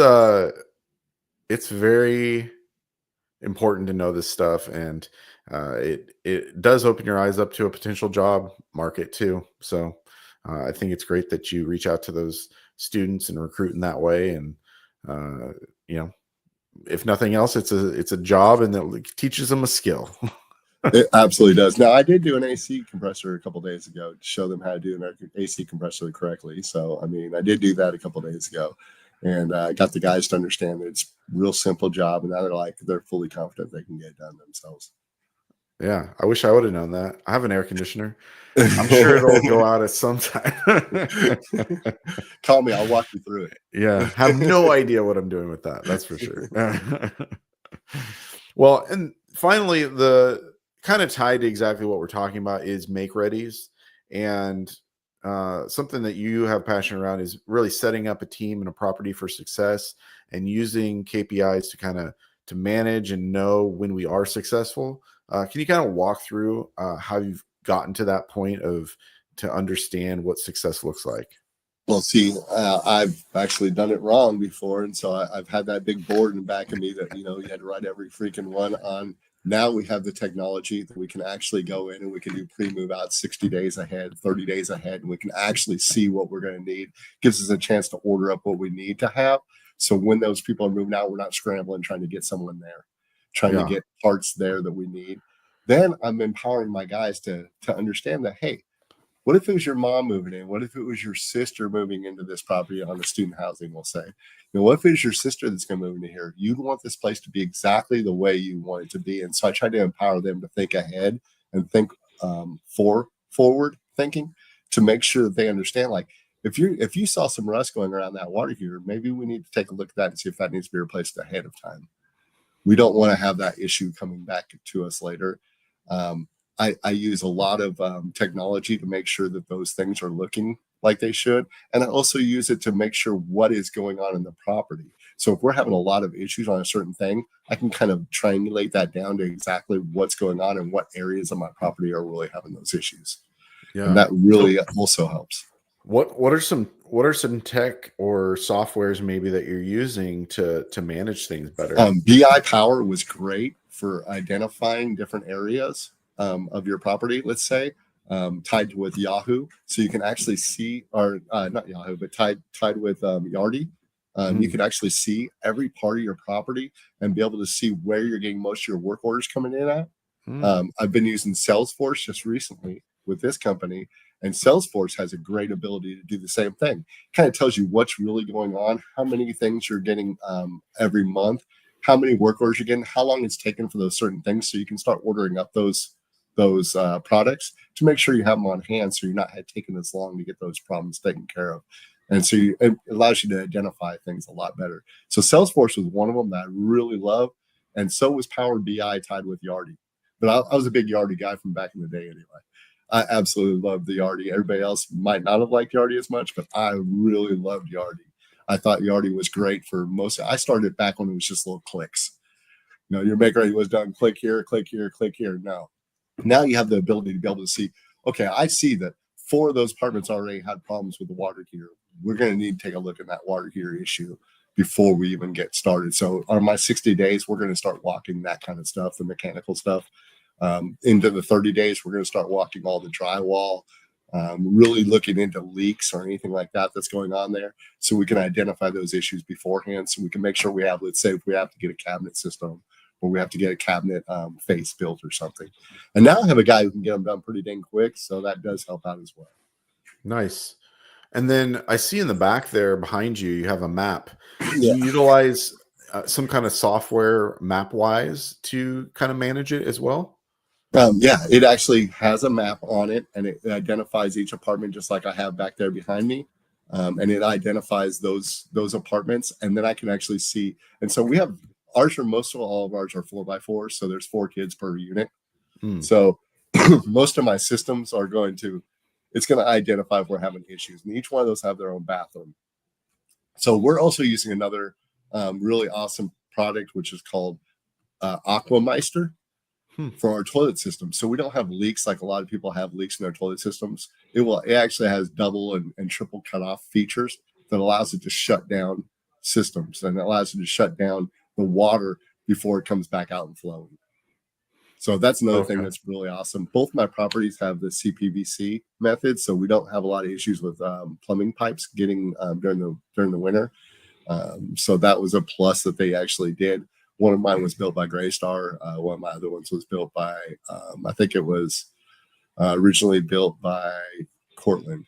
very important to know this stuff, and it does open your eyes up to a potential job market too. So I think it's great that you reach out to those students and recruit in that way. And uh, you know, if nothing else, it's a job, and it teaches them a skill. It absolutely does. Now, I did do an AC compressor a couple days ago to show them how to do an AC compressor correctly. So, I mean, I did do that a couple days ago, and got the guys to understand that it's a real simple job, and now they're fully confident they can get it done themselves. Yeah, I wish I would have known that. I have an air conditioner. I'm sure it'll go out at some time. Call me, I'll walk you through Yeah, have it. no idea what I'm doing with that. That's for sure. Well, and finally, the kind of tied to exactly what we're talking about is make-readies, and something that you have passion around is really setting up a team and a property for success, and using KPIs to kind of to manage and know when we are successful. Can you kind of walk through how you've gotten to that point of to understand what success looks like? Well, see, I've actually done it wrong before, and so I've had that big board in the back of me that you had to write every freaking one on. Now we have the technology that we can actually go in and we can do pre-move out 60 days ahead, 30 days ahead, and we can actually see what we're going to need. Gives us a chance to order up what we need to have. So when those people are moving out, we're not scrambling trying to get someone there, trying to Yeah, get parts there that we need. Then I'm empowering my guys to understand that, hey, What if it was your mom moving in? What if it was your sister moving into this property on the student housing, we'll say? What if it's your sister that's going to move into here? You'd want this place to be exactly the way you want it to be. And so I try to empower them to think ahead and think forward thinking, to make sure that they understand, like, if you saw some rust going around that water heater, maybe we need to take a look at that and see if that needs to be replaced ahead of time. We don't want to have that issue coming back to us later. I use a lot of technology to make sure that those things are looking like they should. And I also use it to make sure what is going on in the property. So if we're having a lot of issues on a certain thing, I can kind of triangulate that down to exactly what's going on and what areas of my property are really having those issues. Yeah. And that really also helps. What are some tech or softwares maybe that you're using to manage things better? BI Power was great for identifying different areas of your property, let's say, tied with Yahoo. So you can actually see, or not Yahoo, but tied with Yardi. You can actually see every part of your property and be able to see where you're getting most of your work orders coming in at. I've been using Salesforce just recently with this company, and Salesforce has a great ability to do the same thing. Kind of tells you what's really going on, how many things you're getting every month, how many work orders you're getting, how long it's taken for those certain things, so you can start ordering up those products to make sure you have them on hand, so you're not taking this long to get those problems taken care of. And so it allows you to identify things a lot better. So Salesforce was one of them that I really love, and so was Power BI tied with Yardi. But I was a big Yardi guy from back in the day anyway. I absolutely loved the Yardi. Everybody else might not have liked Yardi as much, but I really loved Yardi. I thought Yardi was great for most. I started back when it was just little clicks. Your Make-ready was done. Click here, click here, click here. No. Now you have the ability to be able to see, okay, I see that 4 of those apartments already had problems with the water heater. We're going to need to take a look at that water heater issue before we even get started. So on my 60 days, we're going to start walking that kind of stuff, the mechanical stuff. Into the 30 days, we're going to start walking all the drywall, really looking into leaks or anything like that that's going on there, so we can identify those issues beforehand, so we can make sure we have, let's say if we have to get a cabinet system or we have to get a cabinet face built or something. And now I have a guy who can get them done pretty dang quick, so that does help out as well. Nice. And then I see in the back there behind you, you have a map. Do Yeah. you utilize some kind of software map-wise to kind of manage it as well? Yeah, it actually has a map on it, and it identifies each apartment just like I have back there behind me. And it identifies those apartments, and then I can actually see. And so we have ours, all of ours are 4x4, so there's 4 kids per unit. So most of my systems are it's going to identify if we're having issues, and each one of those have their own bathroom. So we're also using another really awesome product, which is called Aquameister. For our toilet system, so we don't have leaks like a lot of people have leaks in their toilet systems. It actually has double and triple cutoff features that allows it to shut down systems, and it allows it to shut down the water before it comes back out and flowing. So that's another thing that's really awesome. Both my properties have the CPVC method, so we don't have a lot of issues with plumbing pipes getting during the winter. So that was a plus that they actually did. One of mine was built by Greystar. One of my other ones was built by, I think it was originally built by Cortland.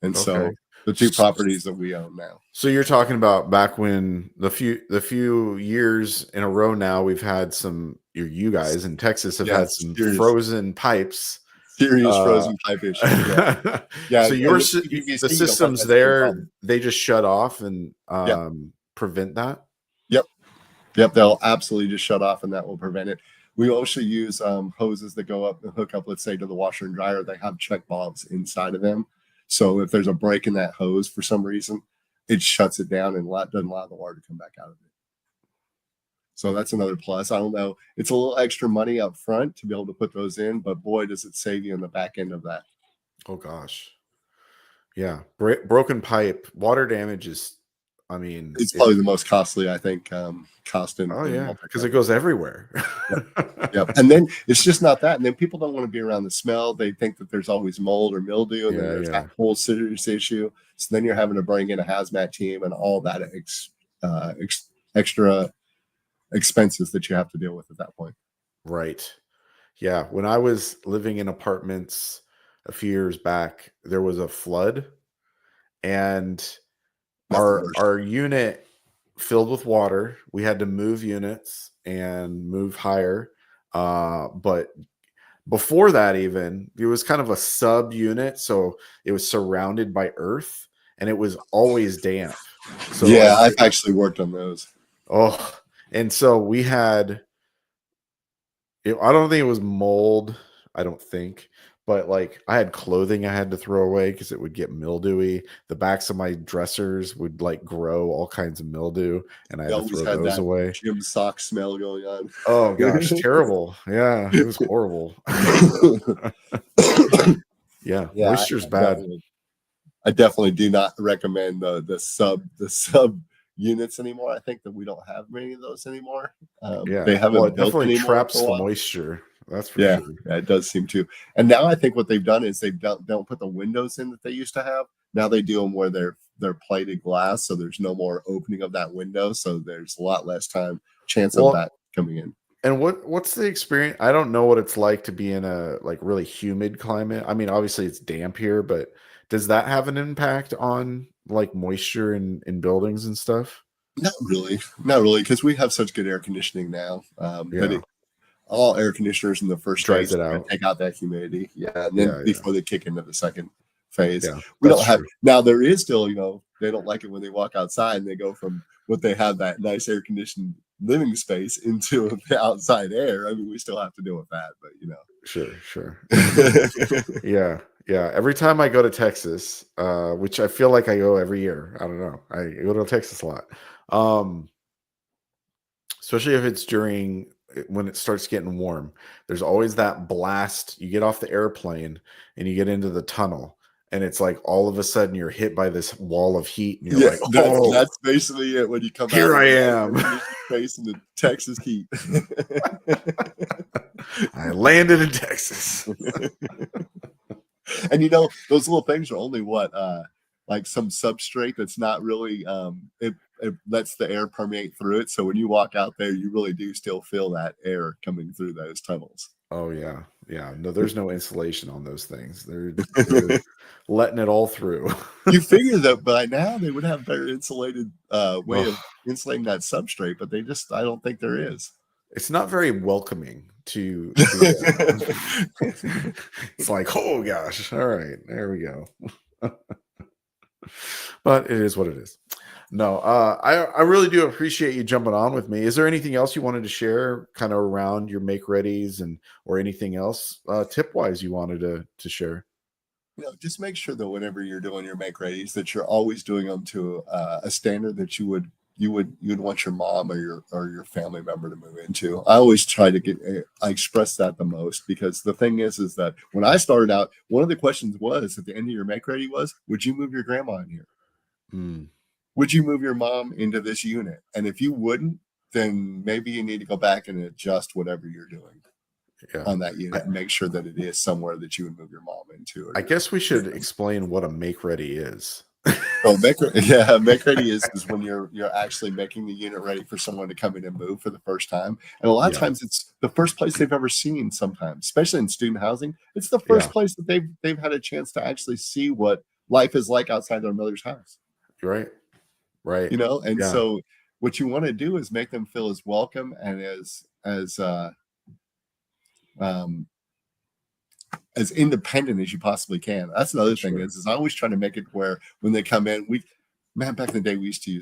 And so the 2 properties that we own now. So you're talking about back when the few years in a row now, we've had you guys in Texas have had some frozen pipes. Serious frozen pipe issues. Yeah. Yeah. So the systems there, they just shut off and prevent that? Yep, they'll absolutely just shut off, and that will prevent it. We also use hoses that go up and hook up, let's say, to the washer and dryer. They have check valves inside of them. So if there's a break in that hose for some reason, it shuts it down and doesn't allow the water to come back out of it. So that's another plus. I don't know. It's a little extra money up front to be able to put those in, but boy, does it save you in the back end of that. Oh, gosh. Yeah. Broken pipe, water damage is, it's probably the most costly, I think, cost in. Oh, yeah, because it goes everywhere. Yep. And then it's just not that. And then people don't want to be around the smell. They think that there's always mold or mildew, and then there's that whole serious issue. So then you're having to bring in a hazmat team and all that extra expenses that you have to deal with at that point. Right. Yeah. When I was living in apartments, a few years back, there was a flood, and That's the worst. our unit filled with water. We had to move units and move higher. But before that, even, it was kind of a sub unit, so it was surrounded by earth, and it was always damp. So Yeah, like, I've actually worked on those. oh, and so we had. I don't think it was mold. I don't think, but like I had clothing I had to throw away because it would get mildewy. The backs of my dressers would like grow all kinds of mildew, and I You had to always throw had those that away. gym sock smell going on. Oh gosh, terrible. Yeah, it was horrible. Yeah, Yeah, moisture's bad. I definitely do not recommend the sub units anymore. I think that we don't have many of those anymore. Yeah, They well, haven't it built definitely anymore traps for a the while. moisture. That's for Yeah, sure. yeah, it does seem to. And now I think what they've done is they don't put the windows in that they used to have. Now they do them where they're plated glass, so there's no more opening of that window, so there's a lot less chance of Well, that coming in. and what's the experience? I don't know what it's like to be in a like really humid climate. I mean, obviously it's damp here, but does that have an impact on like moisture in buildings and stuff? Not really, because we have such good air conditioning now Yeah, all air conditioners in the first dries stage it kind of out. take out that humidity. Yeah, and then Yeah, yeah, before they kick into the second phase, yeah. we That's don't have true. now. There is still, they don't like it when they walk outside and they go from what they have that nice air conditioned living space into the outside air. I mean, we still have to deal with that, but Sure, sure. Yeah, yeah. Every time I go to Texas, which I feel like I go every year. I don't know. I go to Texas a lot. Um, Especially if it's during when it starts getting warm. There's always that blast. You get off the airplane and you get into the tunnel, and it's like all of a sudden you're hit by this wall of heat, and you're Yeah, like, that's "Oh, that's basically it when you come out here of I the nice air am. conditioned space in the Texas heat. I landed in Texas." And those little things are only like some substrate that's not really it lets the air permeate through it. So when you walk out there, you really do still feel that air coming through those tunnels. Oh yeah, yeah. No, there's no insulation on those things. They're letting it all through. You figure that by now they would have better insulated way of Ugh. insulating that substrate, but I don't think there is. It's not very welcoming to it's like, oh gosh, all right, there we go. But it is what it is. No, I really do appreciate you jumping on with me. Is there anything else you wanted to share kind of around your make readies and or anything else tip wise you wanted to share? Just make sure that whenever you're doing your make readies, that you're always doing them to a standard that you'd want your mom or your family member to move into. I always try to I express that the most, because the thing is that when I started out, one of the questions was at the end of your make ready was, would you move your grandma in here? Mm, Would you move your mom into this unit? And if you wouldn't, then maybe you need to go back and adjust whatever you're doing yeah. on that unit and make sure that it is somewhere that you would move your mom into. I guess we should explain what a make ready is. Oh, make ready is when you're actually making the unit ready for someone to come in and move for the first time. And a lot of Yeah, times it's the first place they've ever seen. Sometimes, especially in student housing, it's the yeah, first place that they've had a chance to actually see what life is like outside their mother's house. you're right. Right. And Yeah, so what you want to do is make them feel as welcome and um, as independent as you possibly can. That's another thing sure. is I always try to make it where when they come in, back in the day we used to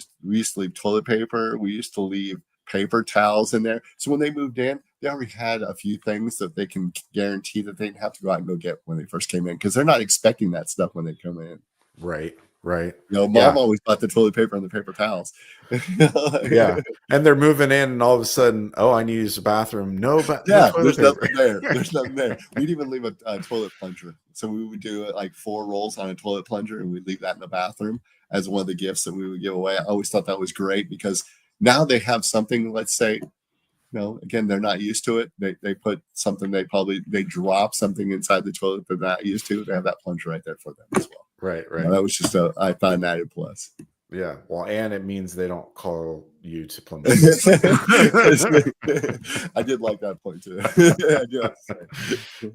leave toilet paper, we used to leave paper towels in there. So when they moved in, they already had a few things that they can guarantee that they didn't have to go out and go get when they first came in, because they're not expecting that stuff when they come in. Right. Right. Mom Yeah. always bought the toilet paper and the paper towels. Yeah. And they're moving in, and all of a sudden, oh, I need to use the bathroom. No, but no Yeah, toilet there's paper. nothing there. There's nothing there. We'd even leave a toilet plunger. So we would do like 4 rolls on a toilet plunger, and we'd leave that in the bathroom as one of the gifts that we would give away. I always thought that was great, because now they have something, let's say, again, they're not used to it. They put something, they drop something inside the toilet they're not used to. They have that plunger right there for them as well. Right. Right. That was just I thought an added plus. Yeah. Well, and it means they don't call you to plumb. I did like that point too. I do have to say.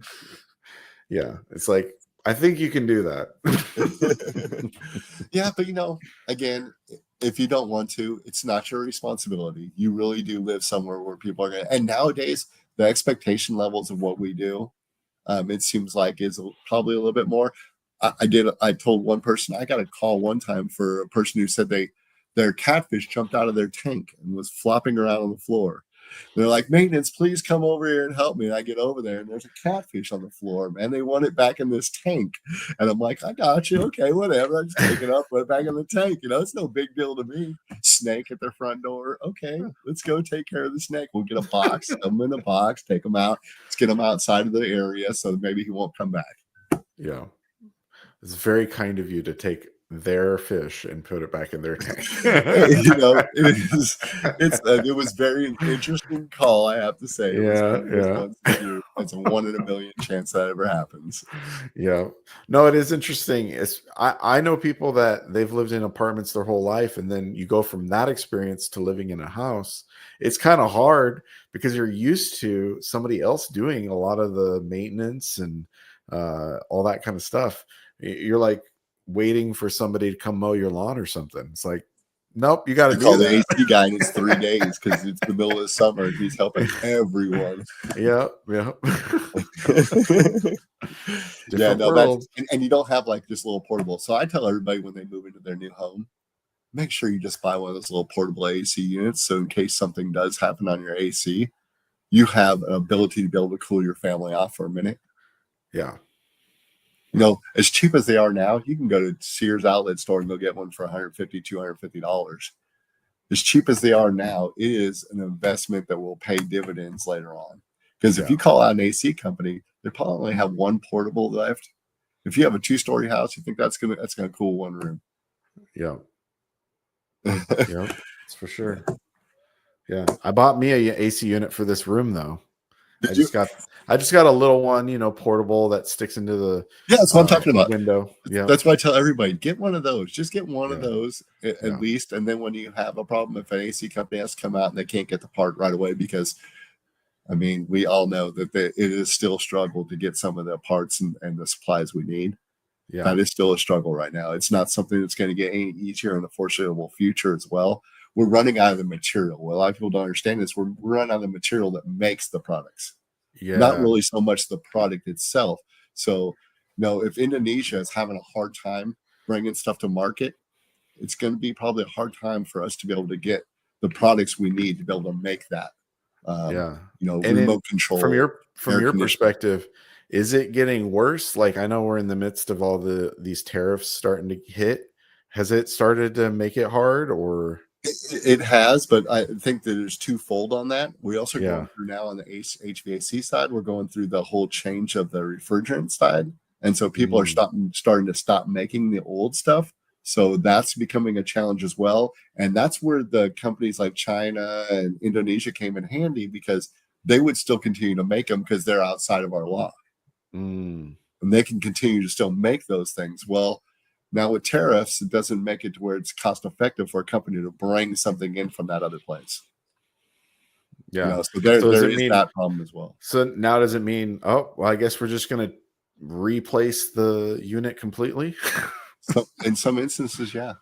Yeah. It's like I think you can do that. Yeah, but again, if you don't want to, it's not your responsibility. You really do live somewhere where people are going to, and nowadays the expectation levels of what we do, it seems like is probably a little bit more. I told one person, I got a call one time for a person who said their catfish jumped out of their tank and was flopping around on the floor. They're like, maintenance, please come over here and help me. And I get over there and there's a catfish on the floor, man. They want it back in this tank. And I'm like, I got you. Okay, whatever. I just pick it up, put it back in the tank. It's no big deal to me. Snake at their front door. Okay, let's go take care of the snake. We'll get a box, put them in a box, take them out. Let's get them outside of the area so that maybe he won't come back. Yeah. It's very kind of you to take their fish and put it back in their tank. It was very interesting call, I have to say. It's a 1 in a million chance that ever happens. Yeah. No, it is interesting. I know people that they've lived in apartments their whole life, and then you go from that experience to living in a house. It's kind of hard because you're used to somebody else doing a lot of the maintenance and all that kind of stuff. You're like waiting for somebody to come mow your lawn or something. It's like, nope, you got to call the AC guy, and it's 3 days because it's the middle of the summer. He's helping everyone. Yeah. Yeah, no, and you don't have like this little portable. So I tell everybody when they move into their new home, make sure you just buy one of those little portable AC units. So in case something does happen on your AC, you have an ability to be able to cool your family off for a minute. Yeah. As cheap as they are now, you can go to Sears outlet store and go get one for $150, $250. As cheap as they are now, it is an investment that will pay dividends later on. Because if you call out an AC company, they probably only have one portable left. If you have a 2-story house, you think that's gonna cool one room. Yeah. Yeah, that's for sure. Yeah. I bought me a AC unit for this room though. I just got a little one, portable that sticks into the that's what I'm talking about. Window. Yeah. That's why I tell everybody, get one of those. Just get one of those at least. And then when you have a problem, if an AC company has to come out and they can't get the part right away, because we all know that it is still a struggle to get some of the parts and the supplies we need. Yeah. That is still a struggle right now. It's not something that's going to get any easier in the foreseeable future as well. We're running out of the material. What a lot of people don't understand is we're running out of the material that makes the products. Yeah. Not really so much the product itself. So, if Indonesia is having a hard time bringing stuff to market, it's going to be probably a hard time for us to be able to get the products we need to be able to make that. Remote control. From your perspective, is it getting worse? Like, I know we're in the midst of all these tariffs starting to hit. Has it started to make it hard, or? It has, but I think that there's twofold on that. We also going through now on the HVAC side, we're going through the whole change of the refrigerant side. And so people are starting to stop making the old stuff. So that's becoming a challenge as well. And that's where the companies like China and Indonesia came in handy, because they would still continue to make them because they're outside of our law. And they can continue to still make those things. Well, now with tariffs, it doesn't make it to where it's cost effective for a company to bring something in from that other place. Yeah. So there is that problem as well. So now does it mean, I guess we're just going to replace the unit completely? So in some instances, yeah.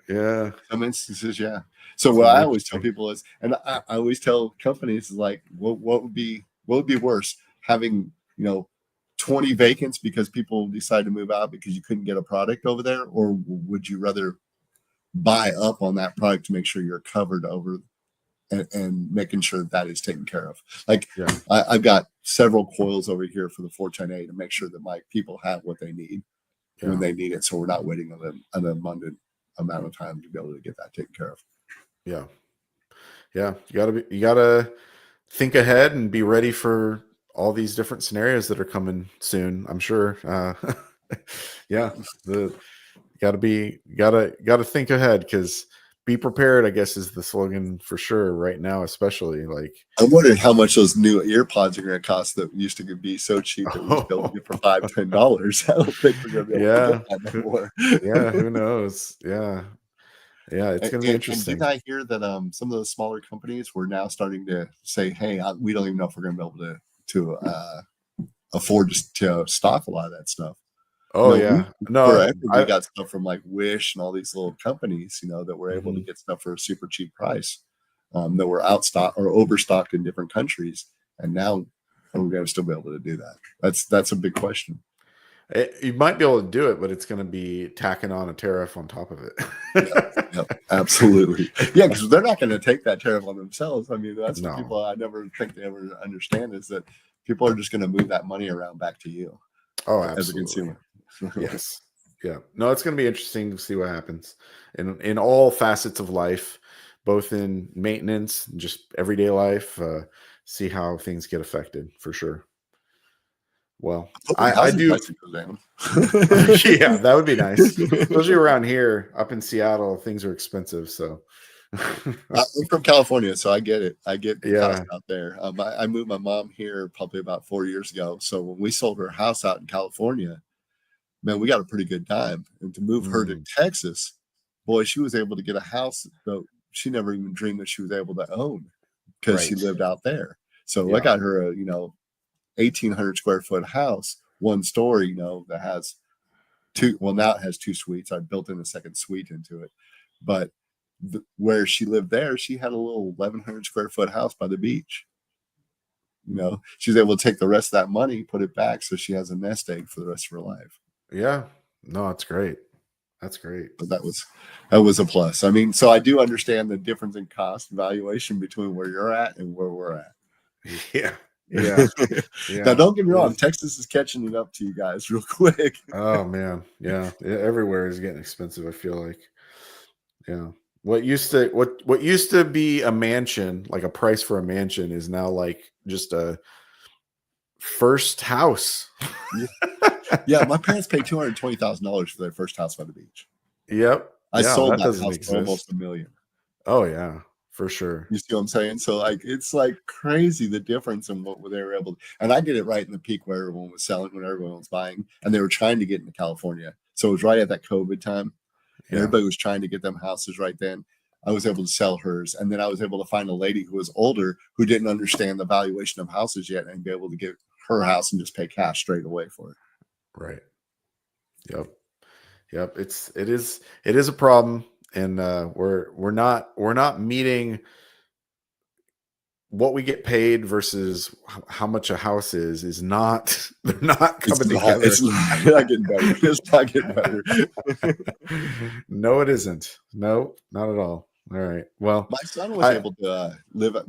Yeah. Some instances, yeah. So what I always tell people is, and I always tell companies, is like, what would be worse, having 20 vacants because people decide to move out because you couldn't get a product over there, or would you rather buy up on that product to make sure you're covered over and making sure that is taken care of? Like, I've got several coils over here for the 410A to make sure that my people have what they need when they need it, so we're not waiting on an abundant amount of time to be able to get that taken care of. Yeah. You gotta think ahead and be ready for all these different scenarios that are coming soon, I'm sure. Gotta think ahead, because be prepared, I guess, is the slogan for sure right now, especially. Like, I'm wondering how much those new ear pods are going to cost that used to be so cheap that we used to be able to get for $5-10. I don't think we're going to be able to get that anymore. Who knows? Yeah, it's going to be interesting. And did I hear that some of those smaller companies were now starting to say, hey, we don't even know if we're going to be able to afford to stock a lot of that stuff. Oh yeah. No, forever we got stuff from like Wish and all these little companies, that were able to get stuff for a super cheap price, that were outstocked or overstocked in different countries. And now we're going to still be able to do that. That's a big question. You might be able to do it, but it's going to be tacking on a tariff on top of it. Yep, absolutely. Yeah, because they're not going to take that tariff on themselves. I mean, that's what No. people I never think they ever understand is that people are just going to move that money around back to you Oh, as a absolutely. consumer. Yes. Yeah. No, it's going to be interesting to see what happens in all facets of life, both in maintenance, and just everyday life. See how things get affected for sure. Well, Hopefully I housing do. prices go down. Yeah, that would be nice. Especially around here, up in Seattle, things are expensive. So, I'm from California, so I get it. I get the cost yeah. out there. I moved my mom here probably about 4 years ago. So when we sold her house out in California, man, we got a pretty good dime. And to move her to Mm, Texas, boy, she was able to get a house that she never even dreamed that she was able to own because she right. lived out there. So I Yeah. got her a 1,800 square foot house, one story, that has two. Well, now it has two suites. I built in a second suite into it, but where she lived there, she had a little 1,100 square foot house by the beach. She was able to take the rest of that money, put it back, so she has a nest egg for the rest of her life. Yeah. No, that's great. That's great. But that was a plus. I mean, so I do understand the difference in cost valuation between where you're at and where we're at. Yeah. Yeah. Now, Yeah. don't get me wrong, Texas is catching it up to you guys real quick. Oh man. Yeah. Everywhere is getting expensive, I feel like. Yeah. What used to be a mansion, like a price for a mansion, is now like just a first house. Yeah, my parents paid $220,000 for their first house by the beach. Yep. I Yeah, sold that that doesn't house for almost exist. $1 million. Oh yeah, for sure. You see what I'm saying? So it's like crazy the difference in what they were able to. And I did it right in the peak where everyone was selling, when everyone was buying, and they were trying to get into California. So it was right at that COVID time, and Yeah. everybody was trying to get them houses right then. I was able to sell hers, and then I was able to find a lady who was older who didn't understand the valuation of houses yet, and be able to get her house and just pay cash straight away for it. Right. Yep. Yep. It is a problem, and we're not meeting what we get paid versus how much a house is not. They're not coming together. It's not getting better. It's not getting better. No, it isn't. No, not at all. All right. Well, My son was able to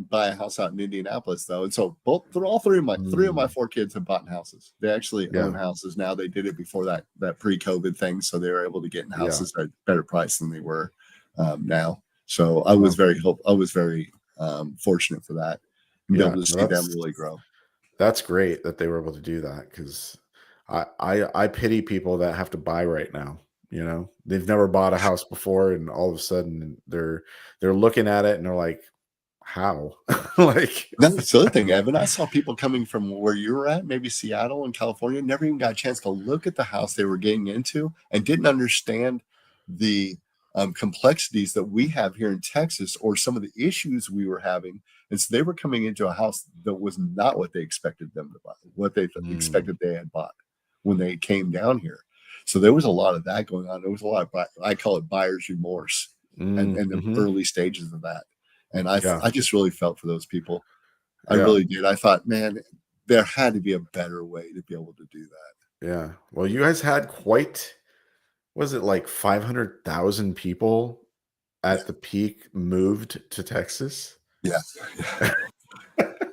buy a house out in Indianapolis, though, and so all three of my 4 kids have bought houses. They actually own yeah, houses now. They did it before that pre-COVID thing, so they were able to get in houses at a better price than they were now. So I was very fortunate for that, and be able to see them really grow. that's great that they were able to do that, because I pity people that have to buy right now. They've never bought a house before, and all of a sudden they're looking at it and they're like, how? Like, That's the other thing, Evan. I saw people coming from where you were at, maybe Seattle and California, never even got a chance to look at the house they were getting into and didn't understand the complexities that we have here in Texas, or some of the issues we were having. And so they were coming into a house that was not what they expected them to buy, what they expected they had bought when they came down here. So there was a lot of that going on. There was a lot of, I call it buyer's remorse, and the early stages of that. And I just really felt for those people. I really did. I thought, man, there had to be a better way to be able to do that. Yeah. Well, you guys had was it like 500,000 people at the peak moved to Texas? Yeah.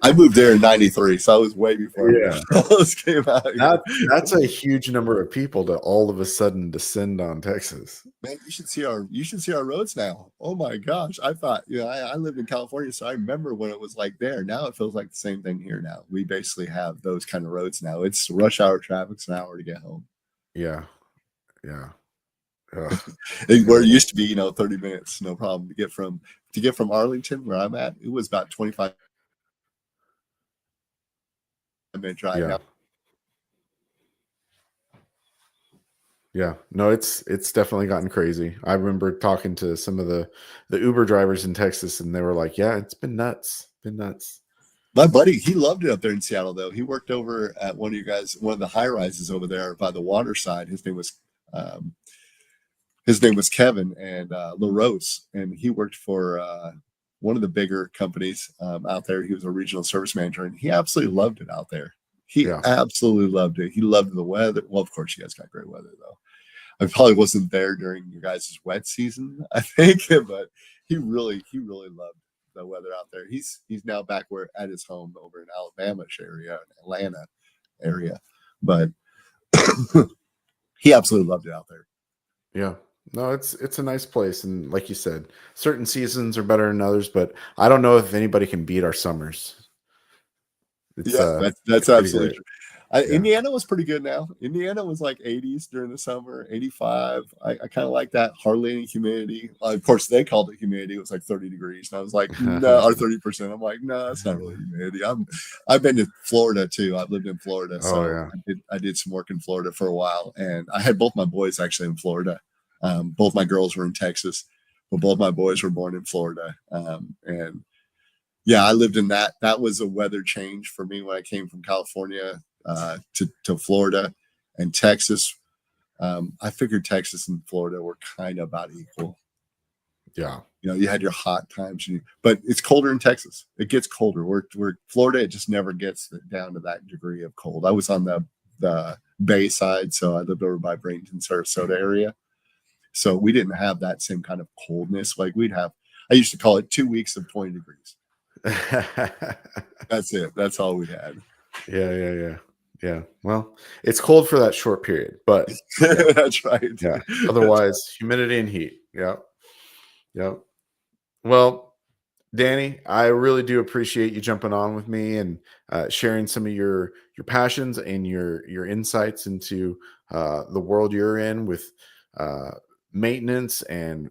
I moved there in '93, so I was way before those came out. That's a huge number of people to all of a sudden descend on Texas. Man, you should see our roads now. Oh my gosh. I thought, I lived in California, so I remember when it was like there. Now it feels like the same thing here now. We basically have those kind of roads now. It's rush hour traffic, it's an hour to get home. Yeah. Yeah. Where it used to be, 30 minutes, no problem to get from Arlington, where I'm at. It was about 25-minute drive now. Yeah, no, it's definitely gotten crazy. I remember talking to some of the Uber drivers in Texas, and they were like, "Yeah, it's been nuts, been nuts." My buddy, he loved it up there in Seattle, though. He worked over at one of the high rises over there by the water side. Um, his name was Kevin and LaRose, and he worked for one of the bigger companies out there. He was a regional service manager, and he absolutely loved it out there. He Yeah. absolutely loved it. He loved the weather. Well, of course, you guys got great weather, though. I probably wasn't there during your guys' wet season, I think, but he really loved the weather out there. He's now back where at his home over in Alabama area, Atlanta area, but he absolutely loved it out there. Yeah. No, it's a nice place, and like you said, certain seasons are better than others, but I don't know if anybody can beat our summers. It's That's pretty absolutely great. true. Yeah. Indiana was pretty good now. Indiana was like 80s during the summer, 85. I kind of like that. Hardly any humidity. Of course, they called it humidity. It was like 30 degrees. And I was like, no, or 30%. I'm like, no, it's not really humidity. I've been to Florida too. I've lived in Florida. Oh So yeah. I did some work in Florida for a while. And I had both my boys actually in Florida. Both my girls were in Texas, but both my boys were born in Florida. And yeah, I lived in that. That was a weather change for me when I came from California to Florida and Texas. I figured Texas and Florida were kind of about equal. Yeah. You know, you had your hot times, but it's colder in Texas. It gets colder. We're Florida. It just never gets down to that degree of cold. I was on the Bay side, so I lived over by Bradenton, Sarasota area. So we didn't have that same kind of coldness. Like I used to call it 2 weeks of 20 degrees. That's it. That's all we had. Yeah. Well, it's cold for that short period, but that's right. Yeah. Otherwise, humidity and heat. Yeah. Well, Danny, I really do appreciate you jumping on with me and sharing some of your passions and your insights into the world you're in with maintenance and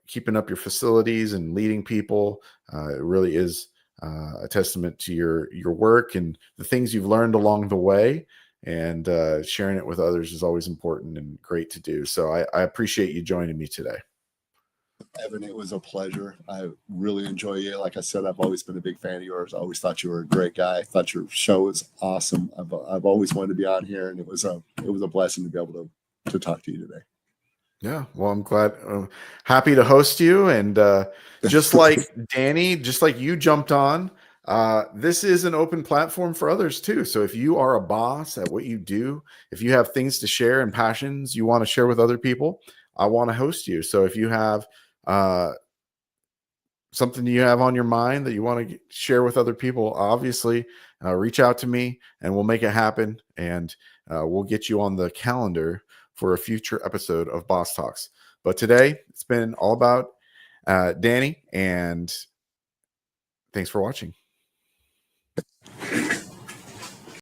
keeping up your facilities and leading people. It really is a testament to your work and the things you've learned along the way. And sharing it with others is always important and great to do. So I appreciate you joining me today. Evan, it was a pleasure. I really enjoy you. Like I said, I've always been a big fan of yours. I always thought you were a great guy. I thought your show was awesome. I've always wanted to be on here, and it was a blessing to be able to talk to you today. Yeah, well, I'm glad, happy to host you. And just like Danny, just like you jumped on, this is an open platform for others too. So if you are a boss at what you do, if you have things to share and passions you want to share with other people, I want to host you. So if you have something you have on your mind that you want to share with other people, obviously reach out to me and we'll make it happen. And we'll get you on the calendar for a future episode of Boss Talks. But today it's been all about Danny, and thanks for watching.